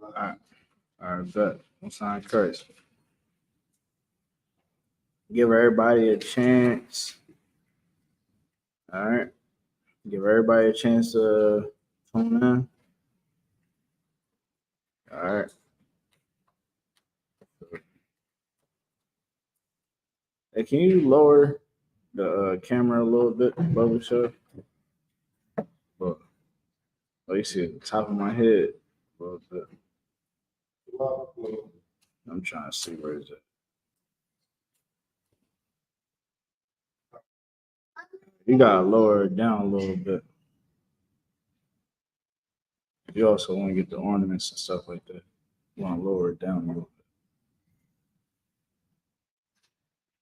All right. All right, bet. I'm sign Curtis. Give everybody a chance. All right. Give everybody a chance to tune in. All right. Hey, can you lower the camera a little bit, Bubba Show? Look, oh, you see the top of my head a little bit. I'm trying to see where is it. You gotta lower it down a little bit. You also want to get the ornaments and stuff like that. You want to lower it down a little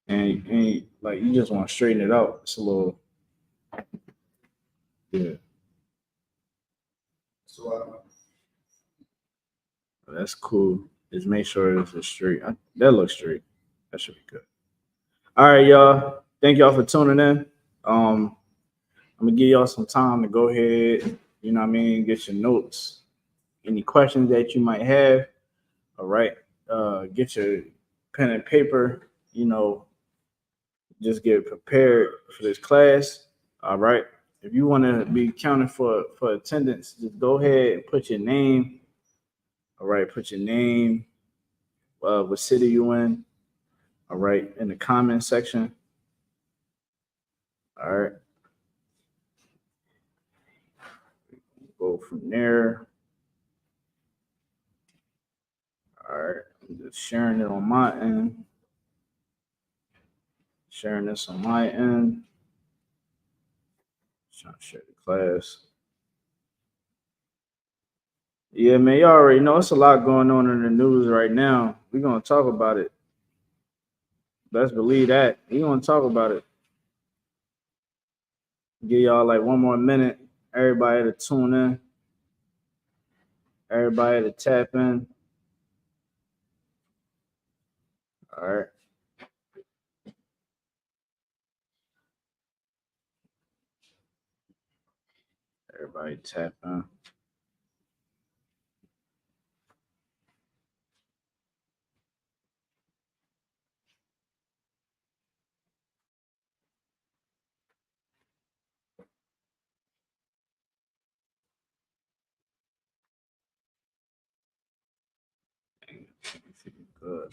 bit. And like you just want to straighten it out. It's a little, yeah. So that's cool. Just make sure it's straight. That looks straight. That should be good. All right, y'all. Thank y'all for tuning in. I'm gonna give y'all some time to go ahead. You know what I mean? Get your notes. Any questions that you might have. All right. Get your pen and paper. You know, just get prepared for this class. All right. If you want to be counted for attendance, just go ahead and put your name. All right. Put your name, what city you in. All right. In the comment section. All right. Go from there. All right. I'm just sharing it on my end. Sharing this on my end. Trying to share the class. Yeah, man, you already know it's a lot going on in the news right now. We're gonna talk about it. Best believe that. We're gonna talk about it. Give y'all like one more minute. Everybody to tune in. Everybody to tap in. All right. Everybody tap in. Good.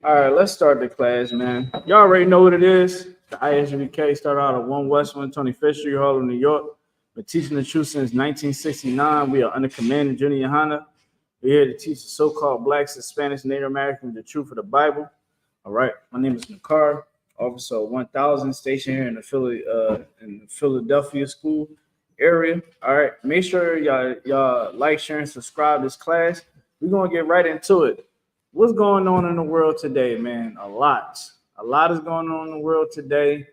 All right, let's start the class, man. Y'all already know what it is. The ISUPK started out at 1 West 125th Street, Harlem, New York. Been teaching the truth since 1969. We are under command of Junior Yohana. We're here to teach the so-called blacks, Hispanics, Native Americans the truth of the Bible. All right, my name is Nakar, Officer 1000, stationed here in the Philadelphia school area. All right, make sure y'all like, share, and subscribe to this class. We're gonna get right into it. What's going on in the world today, man? A lot is going on in the world today.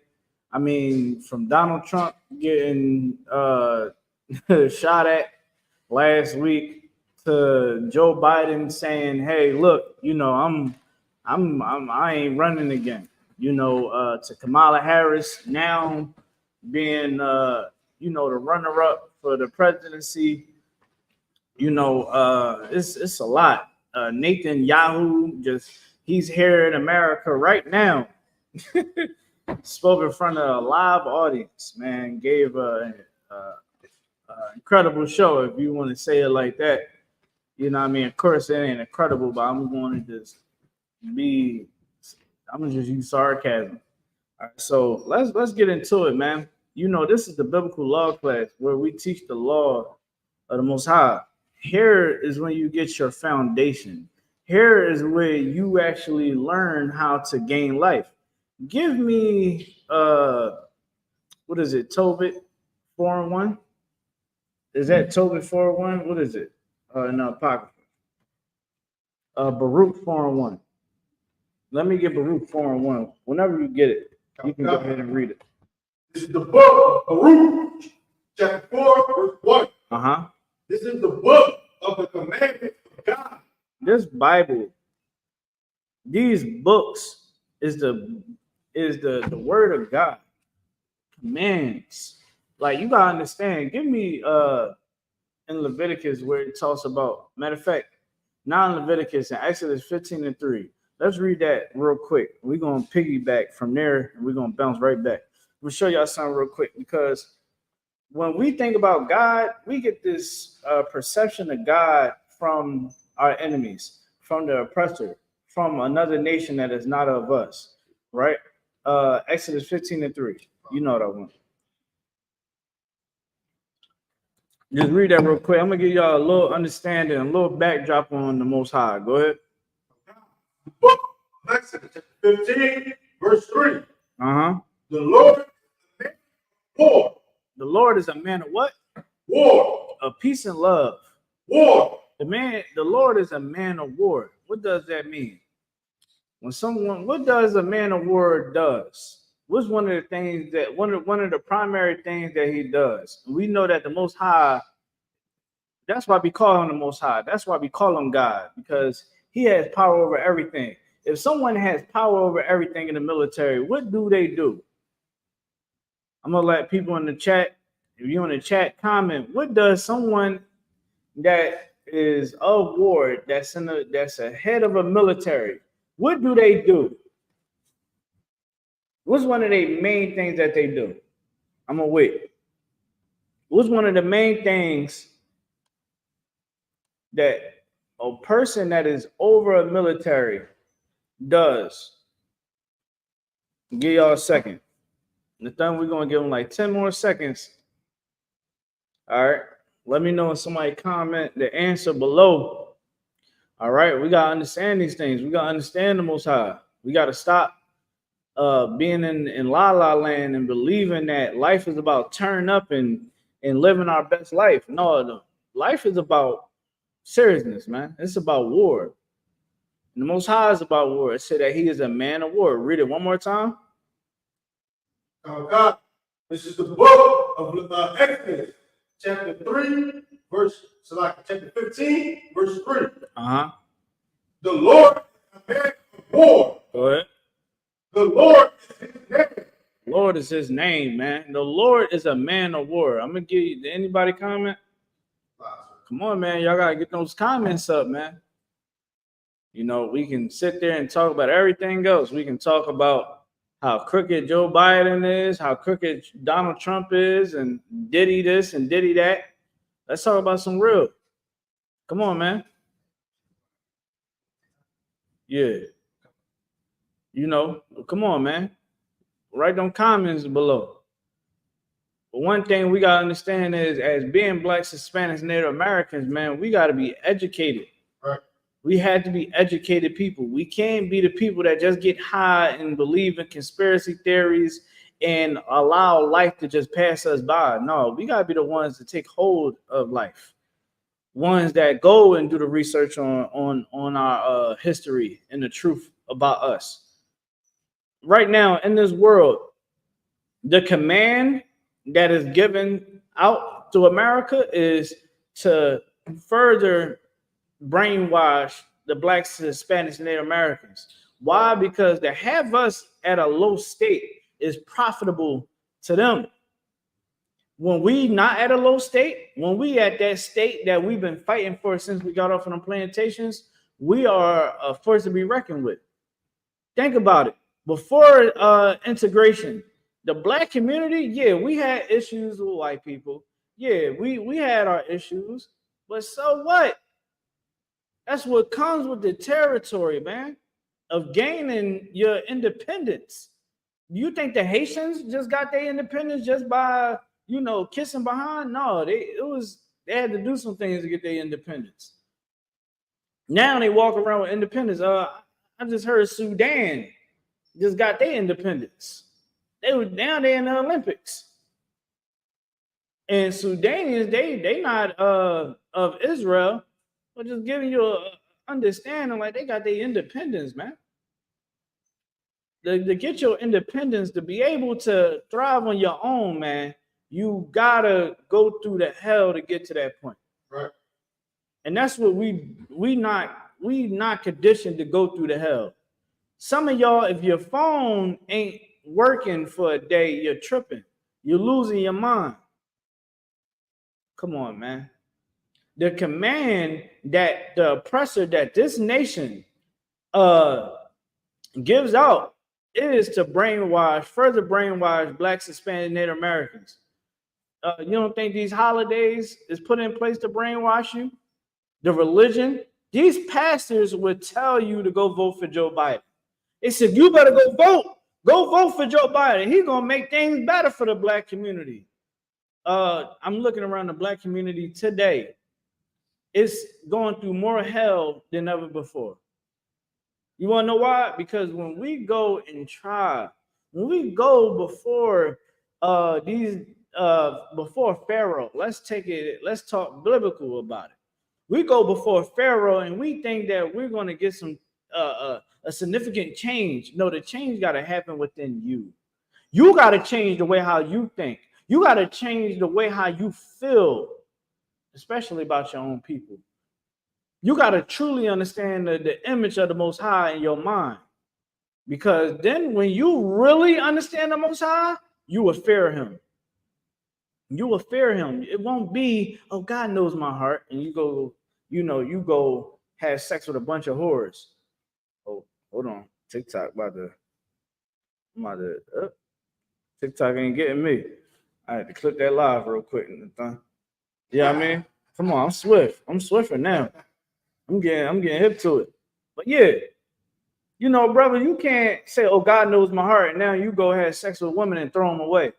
I mean, from Donald Trump getting shot at last week to Joe Biden saying, "Hey, look, you know, I ain't running again." You know, to Kamala Harris now being, you know, the runner-up for the presidency. You know, it's a lot. Nathan Yahoo, he's here in America right now. Spoke in front of a live audience, man. Gave a incredible show, if you want to say it like that. You know what I mean? Of course, it ain't incredible, but I'm going to just I'm gonna just use sarcasm. All right, so let's get into it, man. You know, this is the biblical law class where we teach the law of the Most High. Here is when you get your foundation. Here is where you actually learn how to gain life. Give me what is it, Tobit 4:1? Is that Tobit 4:1? What is it? No, Apocrypha. Baruch 4:1. Let me get Baruch 4:1. Whenever you get it, you can go ahead and read it. This is the book of Baruch, chapter 4, verse 1. Uh-huh. This is the book of the commandments of God. This Bible, these books is the word of God. Commands. Like, you gotta understand. Give me in Leviticus where it talks about, matter of fact, not in Leviticus, in Exodus 15:3. Let's read that real quick. We're going to piggyback from there and we're going to bounce right back. We'll show y'all something real quick because when we think about God, we get this perception of God from our enemies, from the oppressor, from another nation that is not of us, right? Exodus 15:3. You know what I want. Just read that real quick. I'm gonna give y'all a little understanding, a little backdrop on the Most High. Go ahead. Book of Exodus, chapter 15, verse 3. Uh-huh. The Lord is a man of war. The Lord is a man of what? War. Of peace and love. War. The Lord is a man of war. What does that mean? What does a man of war does? What's one of the things that one of the primary things that he does? We know that the Most High, that's why we call him the Most High. That's why we call him God, because he has power over everything. If someone has power over everything in the military, what do they do? I'm gonna let people in the chat, if you're in the chat, comment. What does someone that is of war, that's a head of a military, what do they do? What's one of the main things that they do? I'm gonna wait. What's one of the main things that a person that is over a military does? Give y'all a second. The thing we're gonna give them like 10 more seconds. All right. Let me know if somebody comment the answer below. All right, we gotta understand these things. We gotta understand the Most High. We gotta stop being in la la land and believing that life is about turning up and living our best life. No, life is about seriousness, man. It's about war. And the Most High is about war. It said that he is a man of war. Read it one more time. Oh God, this is the book of Exodus, chapter 3, chapter 15, verse 3. Uh-huh. The Lord is a man of war. Go ahead. The Lord is his name. Lord is his name, man. The Lord is a man of war. I'm gonna give you, anybody comment? Come on, man. Y'all gotta get those comments up, man. You know, we can sit there and talk about everything else. We can talk about how crooked Joe Biden is, how crooked Donald Trump is, and Diddy this and Diddy that. Let's talk about some real. Come on, man. Yeah. You know, come on, man. Write them comments below. But one thing we gotta understand is, as being Blacks, Hispanics, Native Americans, man, we gotta be educated. Right. We had to be educated people. We can't be the people that just get high and believe in conspiracy theories and allow life to just pass us by. No, we gotta be the ones to take hold of life. Ones that go and do the research on our history and the truth about us. Right now in this world, the command that is given out to America is to further brainwash the Blacks, Hispanics, and Native Americans. Why? Because to have us at a low state is profitable to them. When we not at a low state, when we at that state that we've been fighting for since we got off on the plantations, we are a force to be reckoned with. Think about it. Before integration, the Black community, yeah, we had issues with white people. Yeah, we had our issues, but so what? That's what comes with the territory, man, of gaining your independence. You think the Haitians just got their independence just by, you know, kissing behind? No, they had to do some things to get their independence. Now they walk around with independence. I just heard Sudan just got their independence. They're in the Olympics. And Sudanians, they not of Israel, but just giving you a understanding like they got their independence, man. To get your independence, to be able to thrive on your own, man, you gotta go through the hell to get to that point. Right. And that's what we not conditioned to go through the hell. Some of y'all, if your phone ain't working for a day, you're tripping. You're losing your mind. Come on, man. the command that the oppressor that this nation gives out is to further brainwash Blacks, Hispanic, Native Americans. You don't think these holidays is put in place to brainwash you? The religion, these pastors would tell you to go vote for Joe Biden. They said, you better go vote for Joe Biden. He's going to make things better for the Black community. I'm looking around the Black community today. It's going through more hell than ever before. You want to know why? Because when we go and try, when we go before before Pharaoh, let's talk biblical about it. We go before Pharaoh and we think that we're going to get some a significant change. No, the change got to happen within you. You got to change the way how you think. You got to change the way how you feel, especially about your own people. You got to truly understand the image of the Most High in your mind. Because then when you really understand the Most High, you will fear him. You will fear him. It won't be, oh, God knows my heart. And you go have sex with a bunch of whores. Oh, hold on. TikTok TikTok ain't getting me. I had to click that live real quick. Yeah, I mean, come on, I'm swift. I'm swifter now. I'm getting hip to it. But yeah, brother, you can't say, oh, God knows my heart, and now you go have sex with women and throw them away.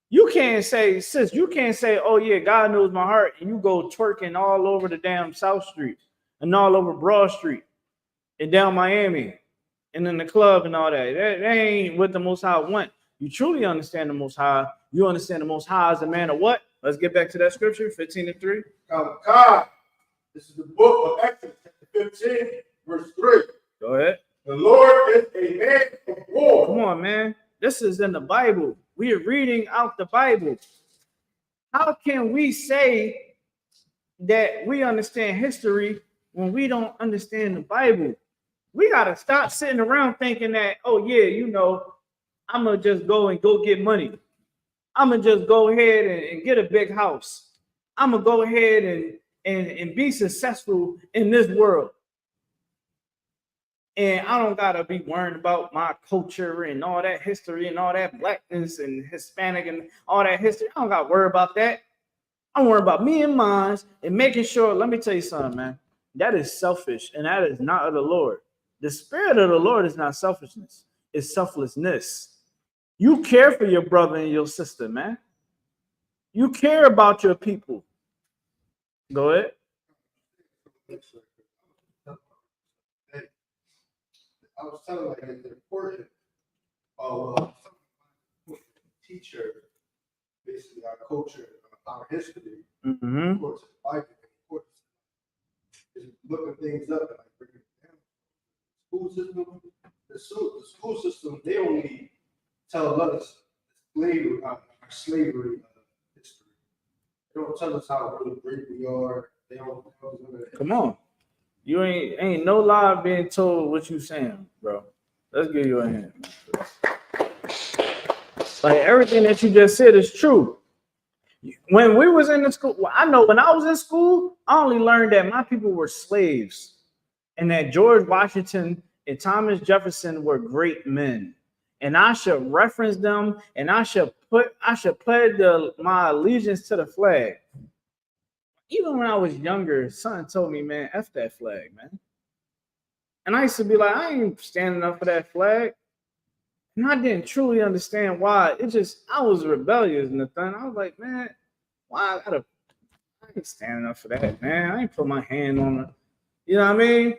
You can't say, sis, oh yeah, God knows my heart, and you go twerking all over the damn South Street and all over Broad Street and down Miami and in the club and all that. That ain't what the Most High want. You truly understand the Most High. You understand the Most High as a man of what? Let's get back to that scripture, 15:3. God. This is the book of Exodus, chapter 15, verse 3. Go ahead. The Lord is a man of war. Come on, man. This is in the Bible. We are reading out the Bible. How can we say that we understand history when we don't understand the Bible? We got to stop sitting around thinking that, oh, yeah, I'm going to just go get money. I'm going to just go ahead and get a big house. I'm going to go ahead and be successful in this world. And I don't got to be worried about my culture and all that history and all that Blackness and Hispanic and all that history. I don't got to worry about that. I'm worried about me and mine and making sure. Let me tell you something, man. That is selfish, and that is not of the Lord. The spirit of the Lord is not selfishness. It's selflessness. You care for your brother and your sister, man. You care about your people. Go ahead. I was telling like the importance of teacher, basically our culture, our history, of course, Bible, of course, is looking things up and like bringing it down. School system, the school system, they only tell us our slavery history. They don't tell us how really great we are. They don't tell us. Come on. You ain't no lie being told what you saying, bro. Let's give you a hand. Like everything that you just said is true. When we was in the school, I know when I was in school, I only learned that my people were slaves and that George Washington and Thomas Jefferson were great men. And I should reference them and I should pledge my allegiance to the flag. Even when I was younger, son told me, man, F that flag, man. And I used to be like, I ain't standing up for that flag. And I didn't truly understand why. I was rebellious and the thing. I was like, man, I ain't standing up for that, man. I ain't put my hand on it. You know what I mean?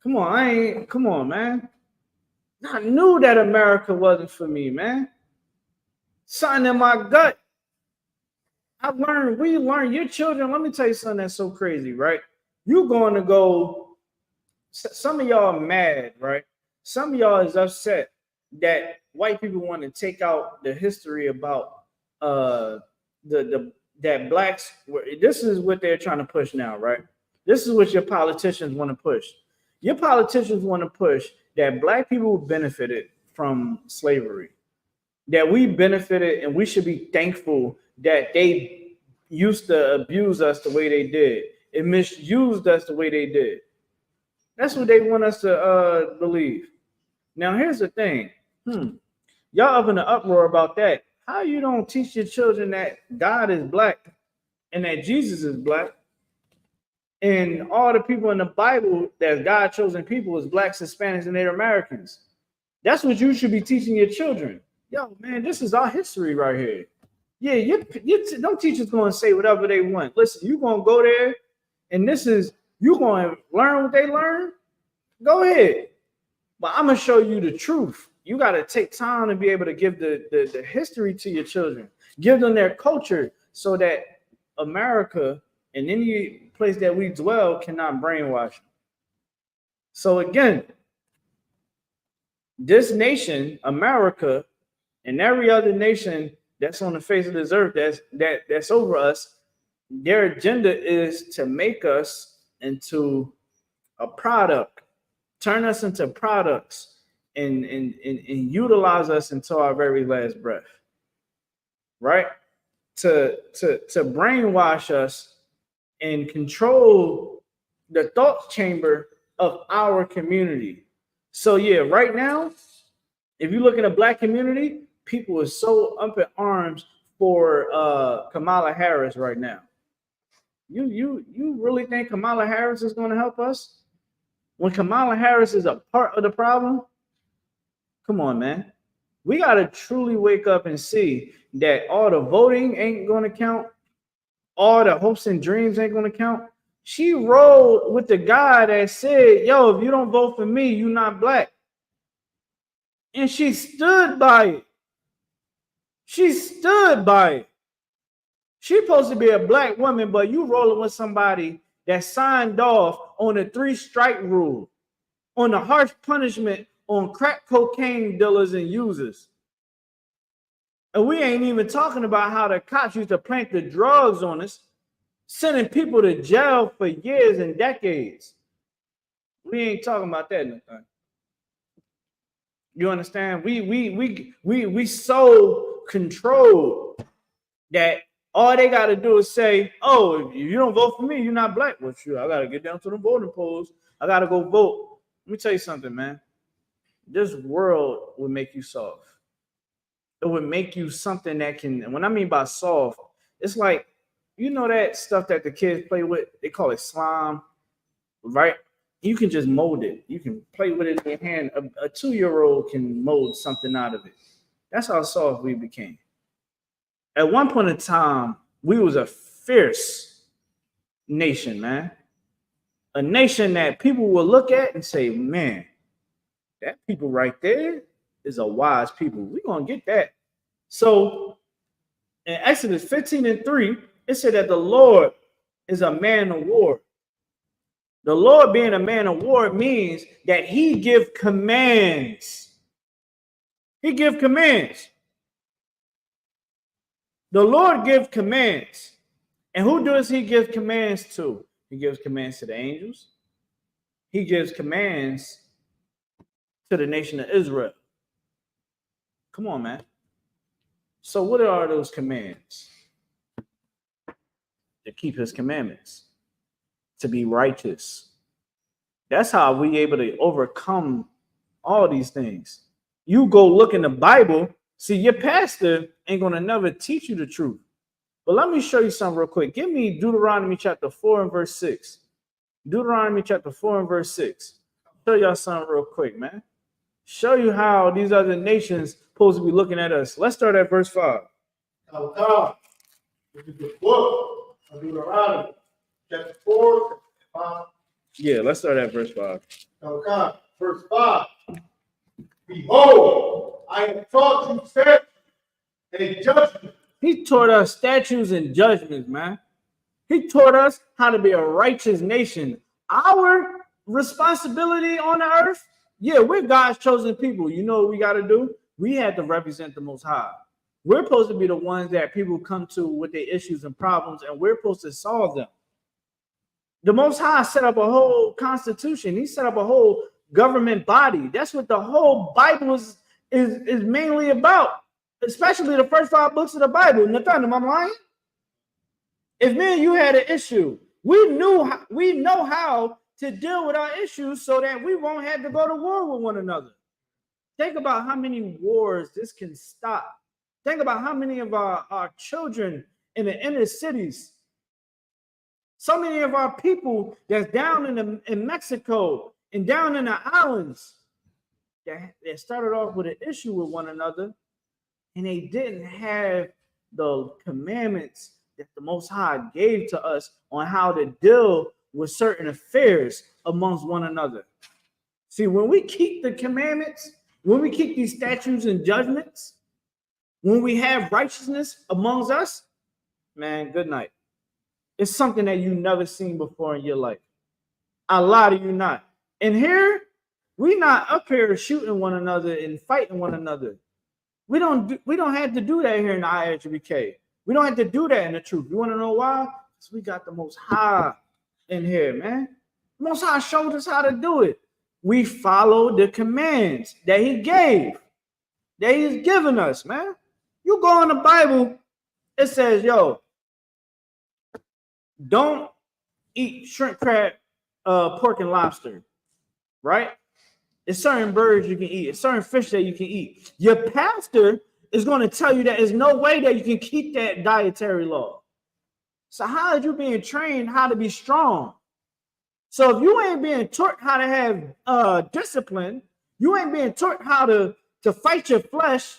Come on, man. I knew that America wasn't for me, man. Something in my gut. We learned, your children, let me tell you something that's so crazy, right? You're going to go, some of y'all are mad, right? Some of y'all is upset that white people want to take out the history about that blacks were, this is what they're trying to push now, right? This is what your politicians want to push. Your politicians want to push that black people benefited from slavery, that we benefited and we should be thankful that they, used to abuse us the way they did. It misused us the way they did. That's what they want us to believe. Now, here's the thing. Y'all up in an uproar about that. How you don't teach your children that God is black and that Jesus is black and all the people in the Bible that God chosen people is blacks, Hispanics, and Native Americans? That's what you should be teaching your children. Yo, man, this is our history right here. Yeah, no teacher's going to say whatever they want. Listen, you're going to go there and you're going to learn what they learn. Go ahead. But I'm going to show you the truth. You got to take time to be able to give the history to your children. Give them their culture so that America and any place that we dwell cannot brainwash them. So again, this nation, America, and every other nation that's on the face of this earth that's over us, their agenda is to make us into a product, turn us into products, and utilize us until our very last breath, right? To brainwash us and control the thought chamber of our community. So yeah, right now, if you look in the black community, people are so up in arms for Kamala Harris right now. You really think Kamala Harris is going to help us? When Kamala Harris is a part of the problem? Come on, man. We got to truly wake up and see that all the voting ain't going to count. All the hopes and dreams ain't going to count. She rolled with the guy that said, yo, if you don't vote for me, you're not black. And she stood by it. She stood by it. She's supposed to be a black woman, but you rolling with somebody that signed off on the 3-strike rule, on the harsh punishment on crack cocaine dealers and users. And we ain't even talking about how the cops used to plant the drugs on us, sending people to jail for years and decades. We ain't talking about that nothing. You understand? We so controlled that all they got to do is say, oh, if you don't vote for me, you're not black. Well, sure, I got to get down to the voting polls. I got to go vote. Let me tell you something, man. This world would make you soft. It would make you something that can, and when I mean by soft, it's like, you know that stuff that the kids play with? They call it slime, right? You can just mold it. You can play with it in your hand. A 2-year-old can mold something out of it. That's how soft we became. At one point in time, we was a fierce nation, man. A nation that people will look at and say, man, that people right there is a wise people. We're going to get that. So in Exodus 15:3, it said that the Lord is a man of war. The Lord being a man of war means that he give commands. He give commands. The Lord gives commands. And who does he give commands to? He gives commands to the angels. He gives commands to the nation of Israel. Come on, man. So what are those commands? To keep his commandments, to be righteous. That's how we able to overcome all these things. You go look in the Bible, see, your pastor ain't going to never teach you the truth. But let me show you something real quick. Give me Deuteronomy chapter 4 and verse 6. Deuteronomy chapter 4 and verse 6. Show y'all something real quick, man. Show you how these other nations supposed to be looking at us. Let's start at verse 5. This is the book of Deuteronomy, chapter 4, 5. Yeah, let's start at verse 5. Okay, verse 5. Behold, I have taught you statutes and judgments. He taught us statutes and judgments, man. He taught us how to be a righteous nation. Our responsibility on the earth, yeah, we're God's chosen people. You know what we got to do? We have to represent the Most High. We're supposed to be the ones that people come to with their issues and problems, and we're supposed to solve them. The Most High set up a whole constitution. He set up a whole government body. That's what the whole Bible is mainly about, especially the first 5 books of the Bible. Nathan, am I lying? If me and you had an issue, we know how to deal with our issues so that we won't have to go to war with one another. Think about how many wars this can stop. Think about how many of our children in the inner cities, so many of our people that's down in Mexico and down in the islands that started off with an issue with one another, and they didn't have the commandments that the Most High gave to us on how to deal with certain affairs amongst one another. See, when we keep the commandments, when we keep these statutes and judgments, when we have righteousness amongst us, man, good night. It's something that you never seen before in your life. A lot of you not. And here, we not up here shooting one another and fighting one another. We don't have to do that here in the ISUPK. We don't have to do that in the truth. You want to know why? Because we got the Most High in here, man. The Most High showed us how to do it. We follow the commands that he gave, that he's given us, man. You go in the Bible, it says, yo, don't eat shrimp, crab, pork, and lobster, right? There's certain birds you can eat. There's certain fish that you can eat. Your pastor is going to tell you that there's no way that you can keep that dietary law. So how are you being trained how to be strong? So if you ain't being taught how to have discipline, you ain't being taught how to fight your flesh,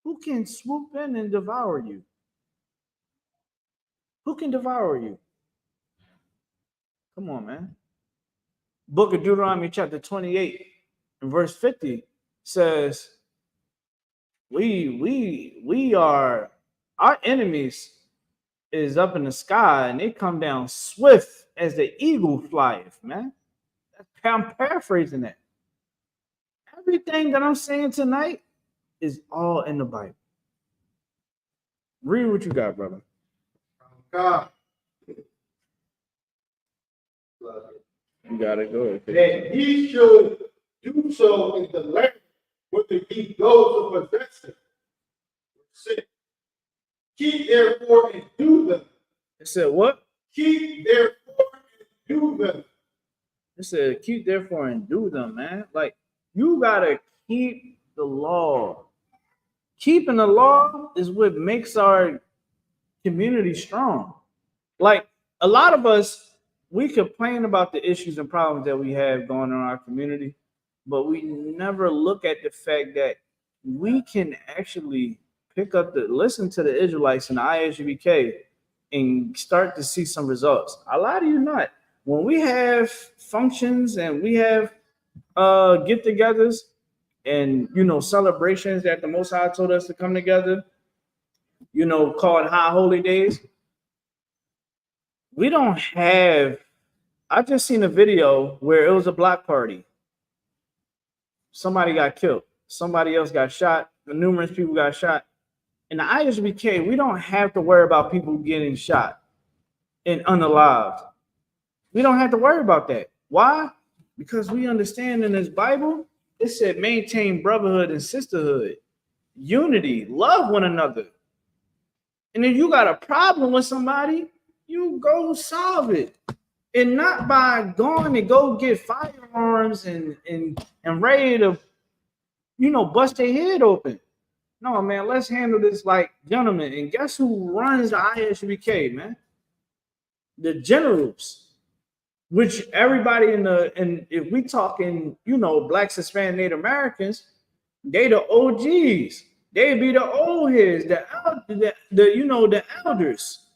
who can swoop in and devour you? Who can devour you? Come on, man. Book of Deuteronomy chapter 28 and verse 50 says, we are, our enemies is up in the sky and they come down swift as the eagle flieth, man. I'm paraphrasing that. Everything that I'm saying tonight is all in the Bible. Read what you got, brother. God. You gotta go. That ye should do so in the land whither ye go to possess it. 6. Keep therefore and do them. It said what? Keep therefore and do them. It said keep therefore and do them, man. Like you gotta keep the law. Keeping the law is what makes our community strong. Like a lot of us, we complain about the issues and problems that we have going on in our community, but we never look at the fact that we can actually listen to the Israelites in the ISUPK and start to see some results. A lot of you not. When we have functions and we have get-togethers and celebrations that the Most High told us to come together, called high holy days, we don't have. I just seen a video where it was a block party. Somebody got killed. Somebody else got shot. Numerous people got shot. In the ISUPK, we don't have to worry about people getting shot and unalived. We don't have to worry about that. Why? Because we understand in this Bible, it said maintain brotherhood and sisterhood, unity, love one another. And if you got a problem with somebody, you go solve it. And not by going to go get firearms and ready to, bust their head open. No, man, let's handle this like gentlemen. And guess who runs the ISUPK, man? The generals, which everybody and if we talking, blacks, Hispanic, Native Americans, they the OGs. They be the old heads, the elders,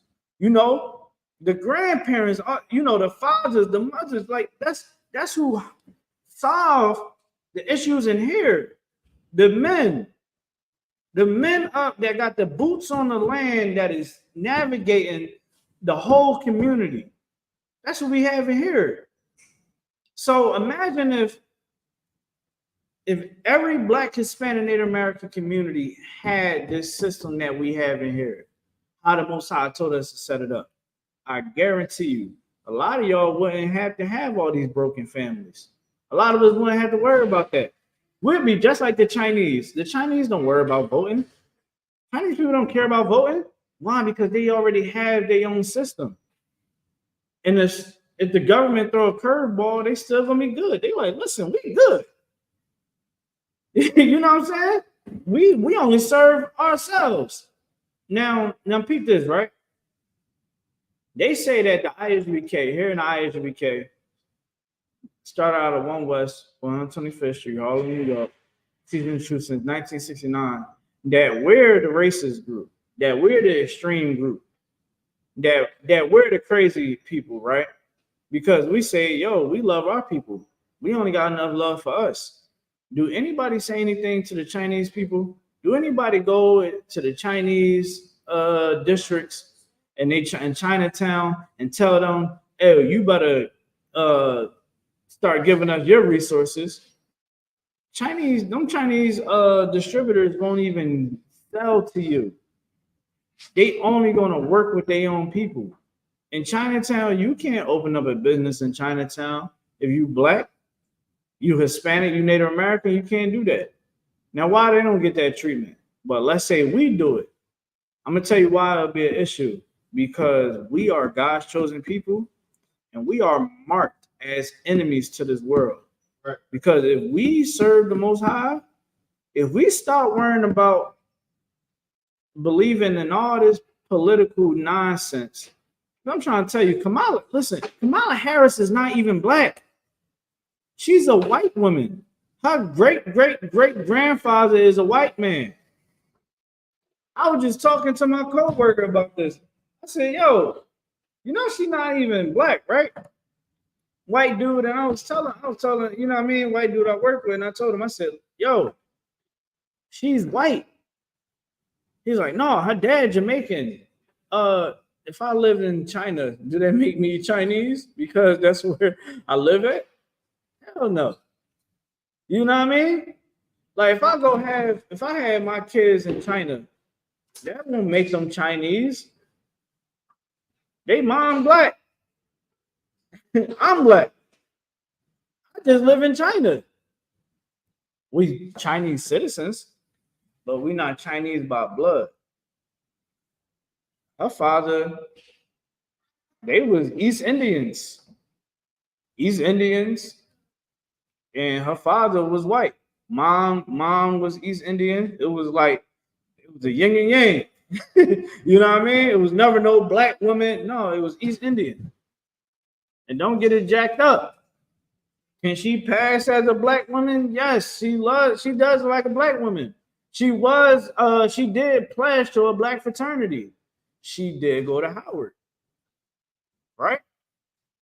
the grandparents, the fathers, the mothers. Like that's who solve the issues in here. The men up that got the boots on the land that is navigating the whole community. That's what we have in here. So imagine if every black, Hispanic, Native American community had this system that we have in here, how the Most High told us to set it up. I guarantee you, a lot of y'all wouldn't have to have all these broken families. A lot of us wouldn't have to worry about that. We'd be just like the Chinese. The Chinese don't worry about voting. Chinese people don't care about voting. Why? Because they already have their own system. And if the government throw a curveball, they still gonna be good. They like, listen, we good. You know what I'm saying? We only serve ourselves. Now peep this, right? They say that the ISUPK, here in the ISUPK, started out at 1 West, 125th Street, Harlem, New York, teaching the truth since 1969, that we're the racist group, that we're the extreme group, that we're the crazy people, right? Because we say, yo, we love our people. We only got enough love for us. Do anybody say anything to the Chinese people? Do anybody go to the Chinese districts and they in Chinatown and tell them, hey, you better start giving us your resources? Chinese distributors won't even sell to you. They only gonna work with their own people. In Chinatown, you can't open up a business in Chinatown if you black, you Hispanic, you Native American. You can't do that. Now, why they don't get that treatment? But let's say we do it. I'm gonna tell you why it'll be an issue. Because we are God's chosen people, and we are marked as enemies to this world. Right. Because if we serve the Most High, if we start worrying about believing in all this political nonsense, I'm trying to tell you, Kamala Harris is not even black. She's a white woman. Her great grandfather is a white man. I was just talking to my coworker about this. I said, yo, you know she's not even black, right? White dude, and I was telling, you know what I mean, white dude I work with, and I told him, I said, yo, she's white. He's like, no, her dad Jamaican. If I lived in China, do that make me Chinese? Because that's where I live at? Hell no. You know what I mean? Like if I had my kids in China, that won't make them Chinese. They mom black. I'm black. I just live in China. We Chinese citizens, but we not Chinese by blood. Her father, they was East Indians. And her father was white. Mom was East Indian. It was a yin and yang. You know what I mean? It was never no black woman. No, it was East Indian. And don't get it jacked up. Can she pass as a black woman? Yes, she does like a black woman. She did pledge to a black fraternity. She did go to Howard. Right?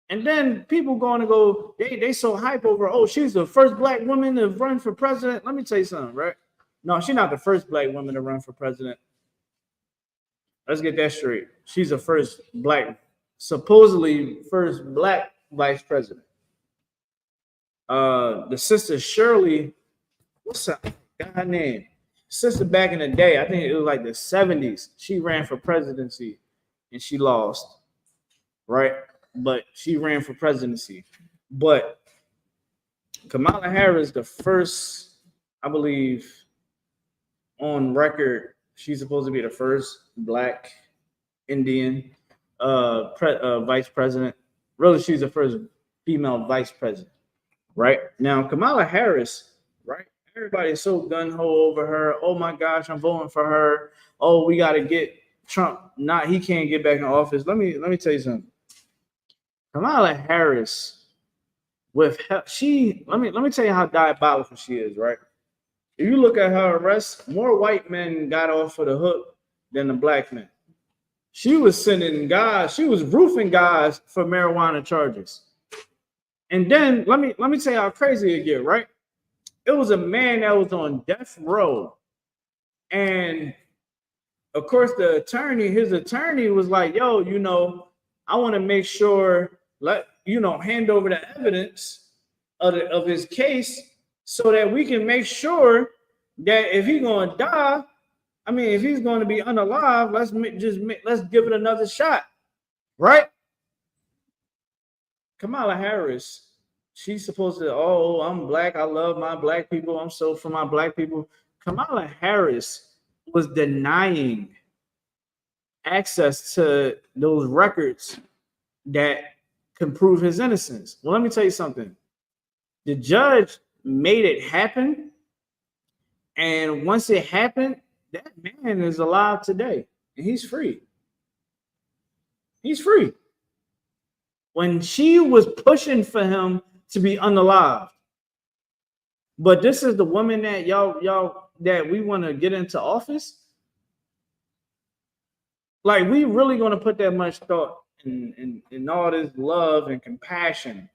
And then people going to go, they so hype over, oh, she's the first black woman to run for president. Let me tell you something, right? No, she's not the first black woman to run for president. Let's get that straight. She's supposedly first black vice president. The sister Shirley, what's her name? Sister back in the day, I think it was like the 70s. She ran for presidency and she lost, right? But she ran for presidency. But Kamala Harris, the first, I believe, on record, she's supposed to be the first black Indian vice president. Really, she's the first female vice president, right? Now, Kamala Harris, right? Everybody's so gung-ho over her. Oh my gosh, I'm voting for her. Oh, we got to get Trump. He can't get back in office. Let me tell you something. Kamala Harris, let me tell you how diabolical she is, right? If you look at her arrest, more white men got off for the hook than the black men. She was roofing guys for marijuana charges. And then let me tell you how crazy it get, right? It was a man that was on death row. And of course, his attorney was like, yo, I want to make sure, hand over the evidence of his case so that we can make sure that if he's going to die, if he's going to be unalive, let's give it another shot, right? Kamala Harris, she's supposed to, oh, I'm black. I love my black people. I'm so for my black people. Kamala Harris was denying access to those records that can prove his innocence. Well, let me tell you something. The judge made it happen. And once it happened, that man is alive today. And he's free. He's free. When she was pushing for him to be unalived. But this is the woman that y'all that we want to get into office. Like, we really gonna put that much thought in all this love and compassion.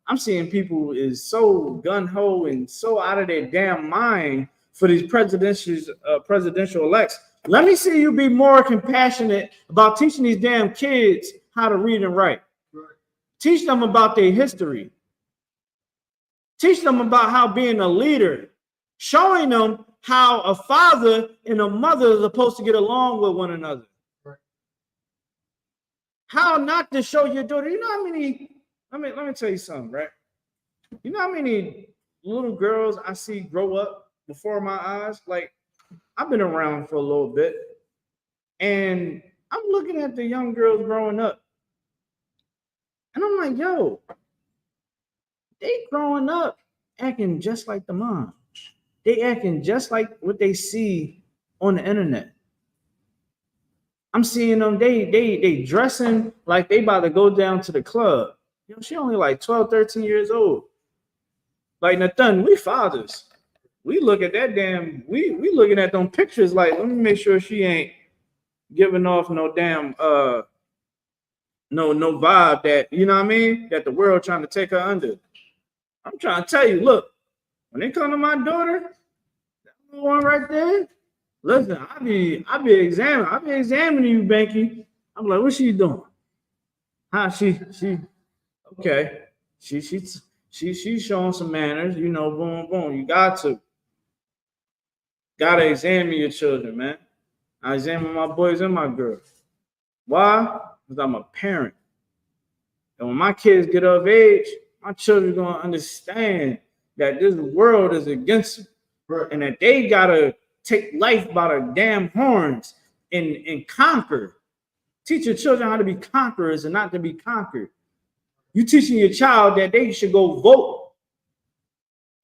I'm seeing people is so gun-ho and so out of their damn mind for these presidential elects. Let me see you be more compassionate about teaching these damn kids how to read and write. Teach them about their history. Teach them about how being a leader, showing them how a father and a mother are supposed to get along with one another. How not to show your daughter. You know how many, let me tell you something, right? You know how many little girls I see grow up before my eyes? Like, I've been around for a little bit, and I'm looking at the young girls growing up, and I'm like, yo, they growing up acting just like the mom. They acting just like what they see on the internet. I'm seeing them, they dressing like they about to go down to the club. You know, she only like 12, 13 years old. Like, Nathan, we fathers. We look at that damn, we looking at them pictures like, let me make sure she ain't giving off no damn no vibe that, you know what I mean, that the world trying to take her under. I'm trying to tell you, look, when they come to my daughter, that one right there, listen, I be examining you, Banky. I'm like, what's she doing? How she okay. She's showing some manners, you know, boom, boom. You gotta examine your children, man. I examine my boys and my girls. Why? Because I'm a parent. And when my kids get of age, my children gonna understand that this world is against them. Right. And that they gotta take life by the damn horns and conquer. Teach your children how to be conquerors and not to be conquered. You teaching your child that they should go vote.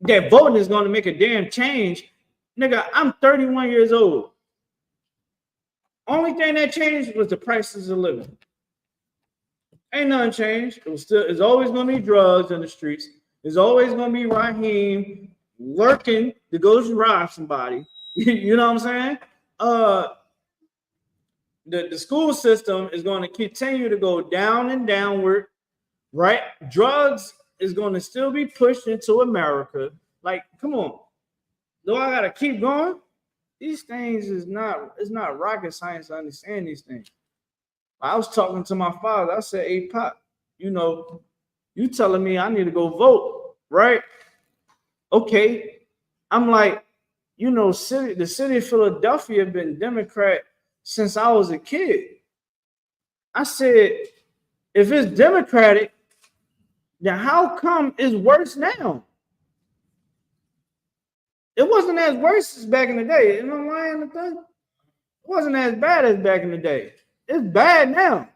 That voting is going to make a damn change. Nigga, I'm 31 years old. Only thing that changed was the prices of living. Ain't nothing changed. It's always going to be drugs in the streets. It's always going to be Raheem lurking to go rob somebody. You know what I'm saying? The school system is going to continue to go down and downward, right? Drugs is going to still be pushed into America. Like, come on. Do I got to keep going? These things it's not rocket science to understand these things. I was talking to my father. I said, hey, Pop, you know, you telling me I need to go vote, right? Okay. I'm like, you know, the city of Philadelphia have been Democrat since I was a kid. I said, if it's Democratic, then how come it's worse now? It wasn't as worse as back in the day. Am I lying? It wasn't as bad as back in the day. It's bad now.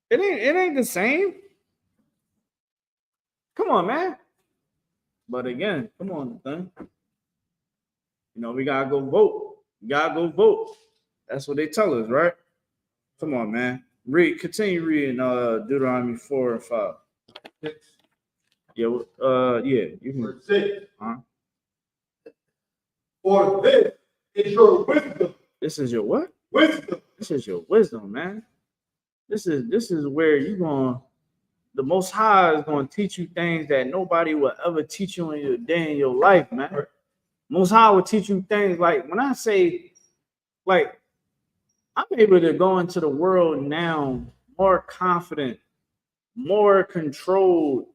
It ain't the same. Come on, man. But again, come on, Nathan. You know, we gotta go vote. We gotta go vote. That's what they tell us, right? Come on, man. Continue reading Deuteronomy 4 and 5. 6. Yeah, you can. Verse 6. Huh? For this is your wisdom. This is your what? Wisdom. This is your wisdom, man. This is where the Most High is going to teach you things that nobody will ever teach you in your day in your life, man. Right. Most High will teach you things like, when I say, like, I'm able to go into the world now more confident, more controlled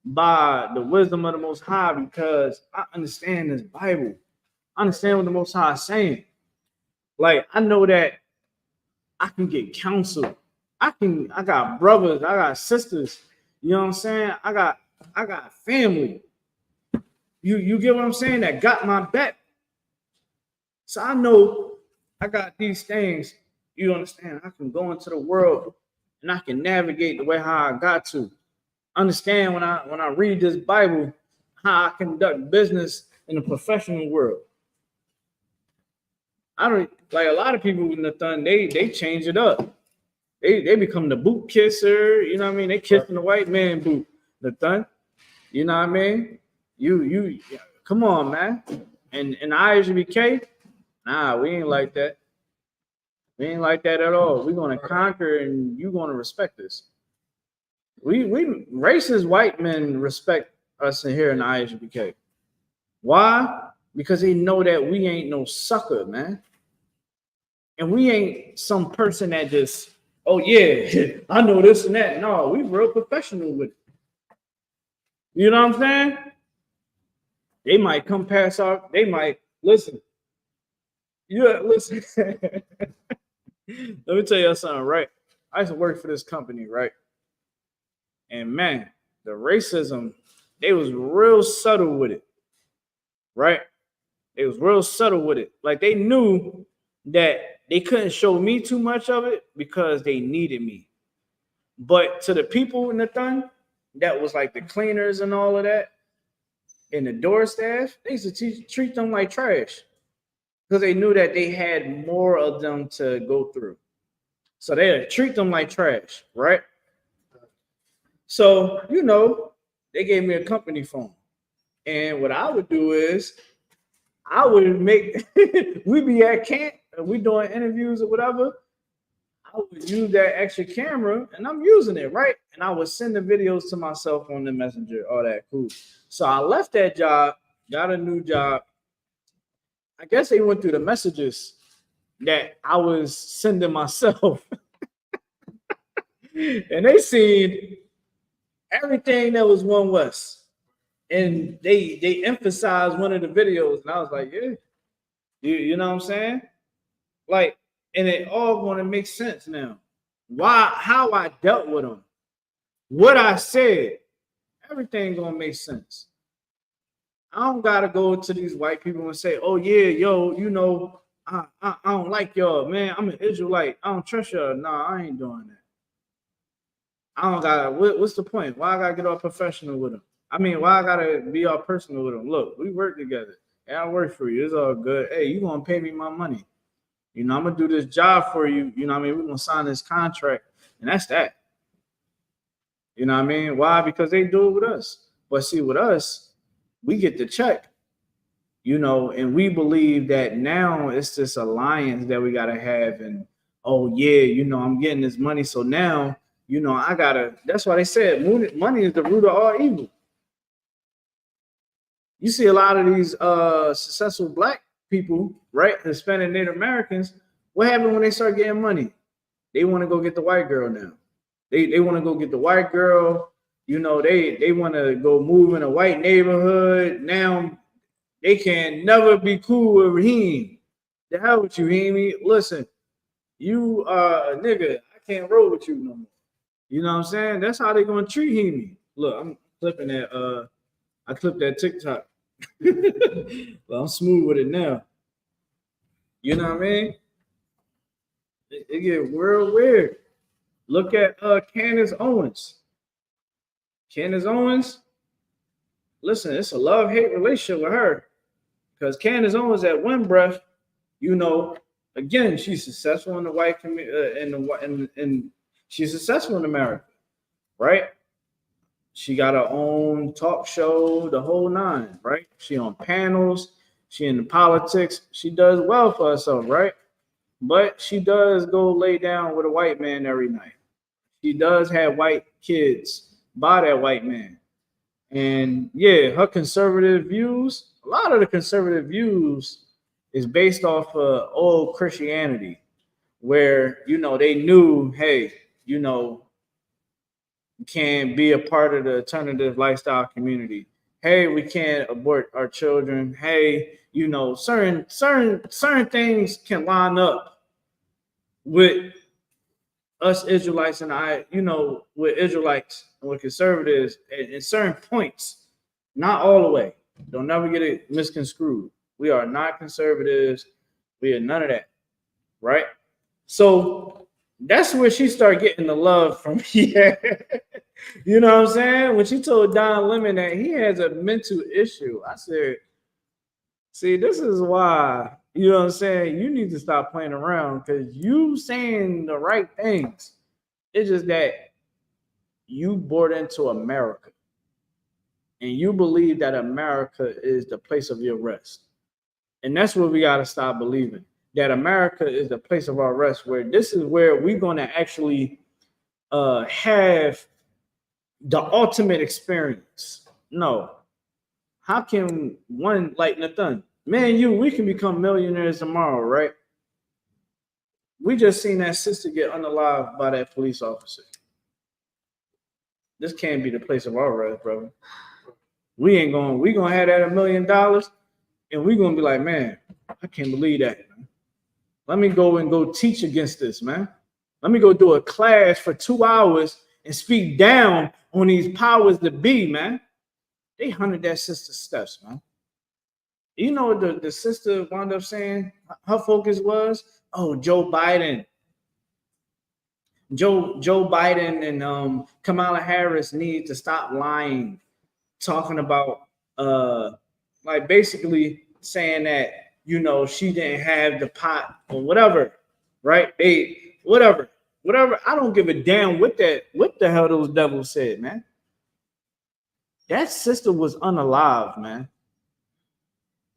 by the wisdom of the Most High, because I understand this Bible. I understand what the Most High is saying. Like, I know that I can get counsel. I got brothers, I got sisters, you know what I'm saying? I got family. You get what I'm saying? That got my back. So I know I got these things, You understand? I can go into the world and I can navigate the way how I got to. Understand when I read this Bible, how I conduct business in the professional world. I don't like a lot of people in the thun, they change it up. They become the boot kisser, you know what I mean? They kissing the white man boot, the thun, you know what I mean? You come on, man. And ISUPK, nah, we ain't like that. We ain't like that at all. We're gonna conquer and you're gonna respect us. We racist white men respect us in here in the ISUPK. Why? Because they know that we ain't no sucker, man. And we ain't some person that just, oh yeah, I know this and that. No, we real professional with it. You know what I'm saying? They might come past our, they might listen. Yeah, listen. Let me tell you something, right? I used to work for this company, right? And man, the racism, they was real subtle with it, right? They was real subtle with it. Like they knew that they couldn't show me too much of it because they needed me. But to the people in the thing, that was like the cleaners and all of that, and the door staff, they used to treat them like trash because they knew that they had more of them to go through. So they treat them like trash, right? So, you know, they gave me a company phone. And what I would do is I would make, we be at camp and we doing interviews or whatever. I would use that extra camera and I'm using it, right? And I would send the videos to myself on the messenger, all that cool. So I left that job, got a new job. I guess they went through the messages that I was sending myself. And they seen everything that was One West. And they emphasized one of the videos. And I was like, yeah, you know what I'm saying? Like, and it all going to make sense now. Why, how I dealt with them, what I said, everything gonna make sense. I don't gotta go to these white people and say, "Oh yeah, yo, you know, I don't like y'all, man. I'm an Israelite. I don't trust y'all." Nah, I ain't doing that. I don't gotta. What's the point? Why I gotta get all professional with them? I mean, why I gotta be all personal with them? Look, we work together. And I work for you. It's all good. Hey, you gonna pay me my money? You know, I'm gonna do this job for you. You know what I mean? We're gonna sign this contract, and that's that. You know what I mean? Why? Because they do it with us. But see, with us, we get the check, you know, and we believe that now it's this alliance that we gotta have. And oh yeah, you know, I'm getting this money. So now, you know, I gotta, that's why they said money is the root of all evil. You see a lot of these successful black people, right? Hispanic Native Americans, what happened when they start getting money? They want to go get the white girl now. They want to go get the white girl. You know, they want to go move in a white neighborhood. Now they can never be cool with Raheem. The hell with you, Raheem. Listen, you a nigga. I can't roll with you no more. You know what I'm saying? That's how they gonna treat him. Look, I'm clipping that. I clipped that TikTok. Well, I'm smooth with it now. You know what I mean? It get real weird. Look at Candace Owens. Candace Owens, listen, it's a love-hate relationship with her. Because Candace Owens at one breath, you know, again, she's successful in the white community, and she's successful in America, right? She got her own talk show, the whole nine, right? She on panels, she in the politics, she does well for herself, right? But she does go lay down with a white man every night. She does have white kids by that white man. And yeah, her conservative views, a lot of the conservative views is based off of old Christianity, where, you know, they knew, hey, you know, you can't be a part of the alternative lifestyle community. Hey, we can't abort our children. Hey, you know, certain things can line up with us Israelites and you know, with Israelites and with conservatives at certain points, not all the way. Don't never get it misconstrued. We are not conservatives. We are none of that, right? So that's where she started getting the love from. Yeah. You know what I'm saying? When she told Don Lemon that he has a mental issue, I said, see, this is why, you know what I'm saying? You need to stop playing around because you saying the right things. It's just that you bought into America and you believe that America is the place of your rest. And that's what we got to stop believing, that America is the place of our rest, where this is where we're going to actually have the ultimate experience. No. How can one, like Nathan, man, we can become millionaires tomorrow, right? We just seen that sister get unalived by that police officer. This can't be the place of our rest, brother. We gonna have that $1 million, and we gonna be like, man, I can't believe that. Man. Let me go teach against this, man. Let me go do a class for 2 hours and speak down on these powers that be, man. They hunted that sister's steps, man. You know what the sister wound up saying? Her focus was, oh, Joe Biden. Joe Biden and Kamala Harris need to stop lying, talking about like basically saying that, you know, she didn't have the pot or whatever, right? Whatever. I don't give a damn what the hell those devils said, man. That sister was unalive, man.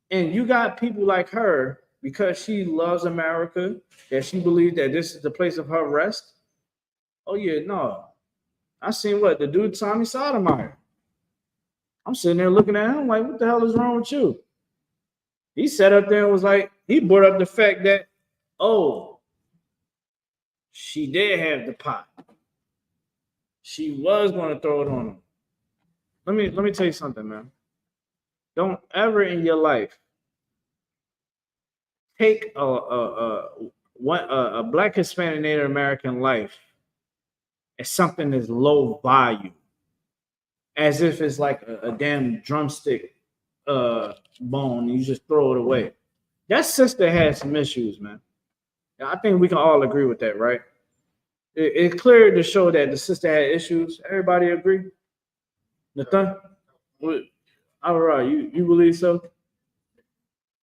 And you got people like her, because she loves America, that she believes that this is the place of her rest. Oh yeah, no. I seen what the dude Tommy Sotomayor. I'm sitting there looking at him like, what the hell is wrong with you? He sat up there and was like, he brought up the fact that, oh, she did have the pot. She was going to throw it on him. Let me tell you something, man. Don't ever in your life take a Black, Hispanic, Native American life as something that's low value, as if it's like a damn drumstick bone and you just throw it away. That sister had some issues, man. I think we can all agree with that, right? It's clear to show that the sister had issues. Everybody agree? Nathan? All right, you believe so?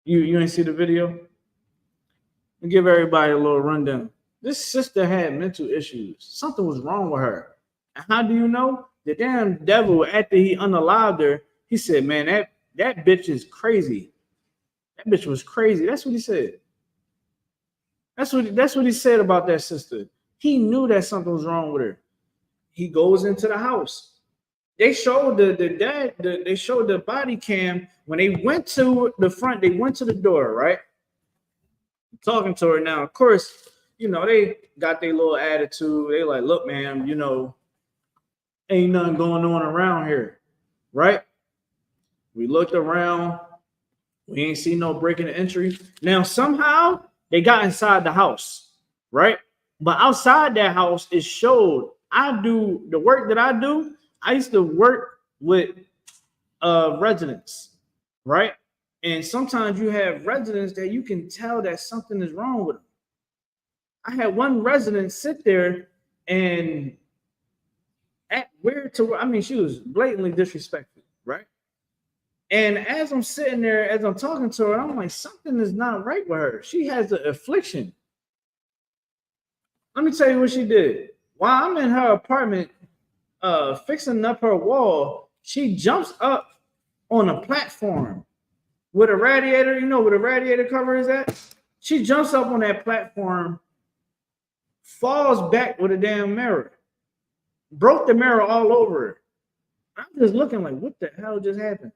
You ain't see the video? I'll give everybody a little rundown. This sister had mental issues. Something was wrong with her. And how do you know? The damn devil, after he unalived her, he said, man, that bitch is crazy. That bitch was crazy. That's what he said. That's what he said about that sister. He knew that something was wrong with her. He goes into the house. They showed they showed the body cam when they went to the front. They went to the door, right? Talking to her now. Of course, you know, they got their little attitude. They like, look, man, you know, ain't nothing going on around here, right? We looked around. We ain't seen no breaking and entry. Now, somehow they got inside the house, right? But outside that house, it showed I do the work that I do. I used to work with residents, right? And sometimes you have residents that you can tell that something is wrong with them. I had one resident sit there and act weird to her. I mean, she was blatantly disrespectful, right? And as I'm sitting there, as I'm talking to her, I'm like, something is not right with her. She has an affliction. Let me tell you what she did. While I'm in her apartment, fixing up her wall, she jumps up on a platform with a radiator. You know where the radiator cover is at? She jumps up on that platform, falls back with a damn mirror, broke the mirror all over her. I'm just looking like, what the hell just happened?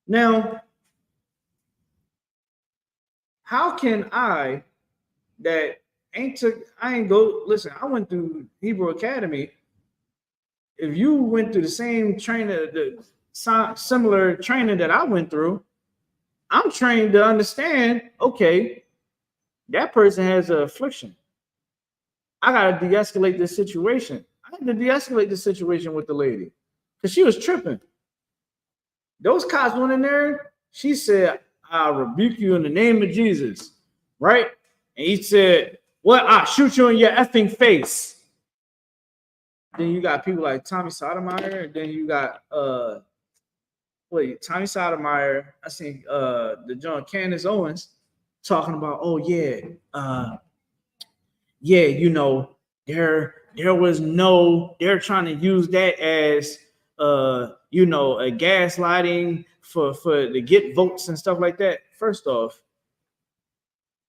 Now, how can I listen, I went through Hebrew Academy. If you went through the same similar training that I went through, I'm trained to understand, okay, that person has an affliction. I got to de-escalate this situation. I had to de-escalate the situation with the lady because she was tripping. Those cops went in there. She said, I rebuke you in the name of Jesus, right? And he said, What? I shoot you in your effing face. Then you got people like Tommy Sotomayor, and then you got Tommy Sotomayor. I seen the John Candace Owens talking about, oh yeah, yeah, you know, there was no, they're trying to use that as you know, a gaslighting for to get votes and stuff like that. First off,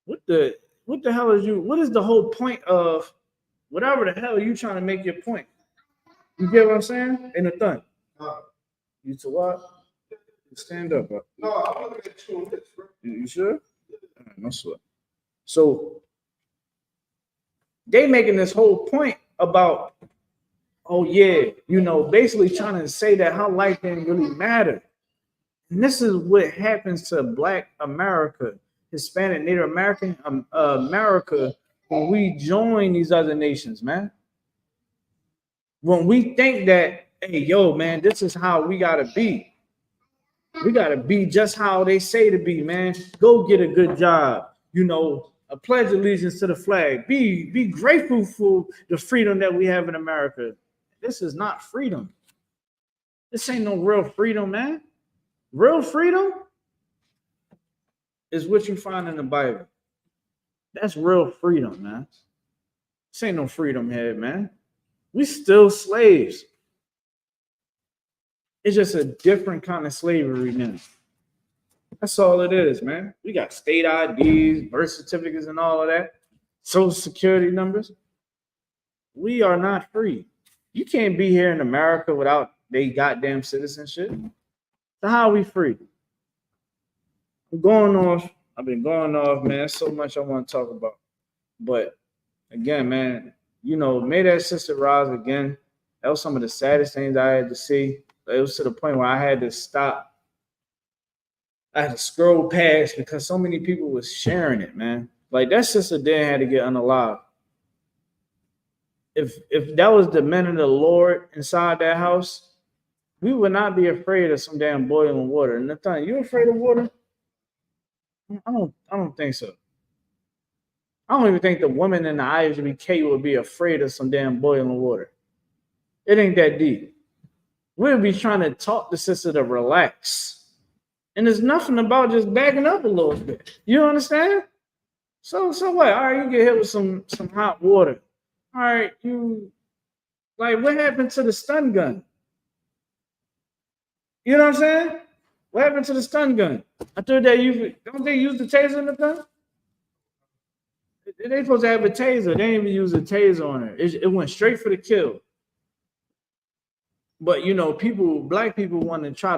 what the hell is you? What is the whole point of whatever the hell you trying to make your point? You get what I'm saying? Ain't a thing. You to what? Stand up, bro. No, I'm looking at you on this, bro. You sure? No sweat. So they making this whole point about, oh yeah, you know, basically trying to say that her life didn't really matter. And this is what happens to Black America, Hispanic, Native American America when we join these other nations, man. When we think that, hey, yo, man, this is how we gotta be. We gotta be just how they say to be, man. Go get a good job. You know, a pledge allegiance to the flag. Be grateful for the freedom that we have in America. This is not freedom. This ain't no real freedom, man. Real freedom is what you find in the Bible. That's real freedom, man. This ain't no freedom here, man. We still slaves. It's just a different kind of slavery now. That's all it is, man. We got state IDs, birth certificates, and all of that, social security numbers. We are not free. You can't be here in America without they goddamn citizenship. So how are we free? I've been going off, man. So much I want to talk about. But again, man, you know, may that sister rise again. That was some of the saddest things I had to see. It was to the point where I had to stop. I had to scroll past because so many people was sharing it, man. Like that sister then had to get unalive. If that was the men of the Lord inside that house, we would not be afraid of some damn boiling water. And the thing, you afraid of water? I don't think so. I don't even think the woman in the ISUPK would be afraid of some damn boiling water. It ain't that deep. We'll be trying to talk the sister to relax. And there's nothing about just backing up a little bit. You understand? So what? All right, you get hit with some hot water. All right, you like what happened to the stun gun? You know what I'm saying? What happened to the stun gun? I thought don't they use the taser in the gun? They supposed to have a taser. They didn't even use a taser on her. It went straight for the kill. But you know, black people want to try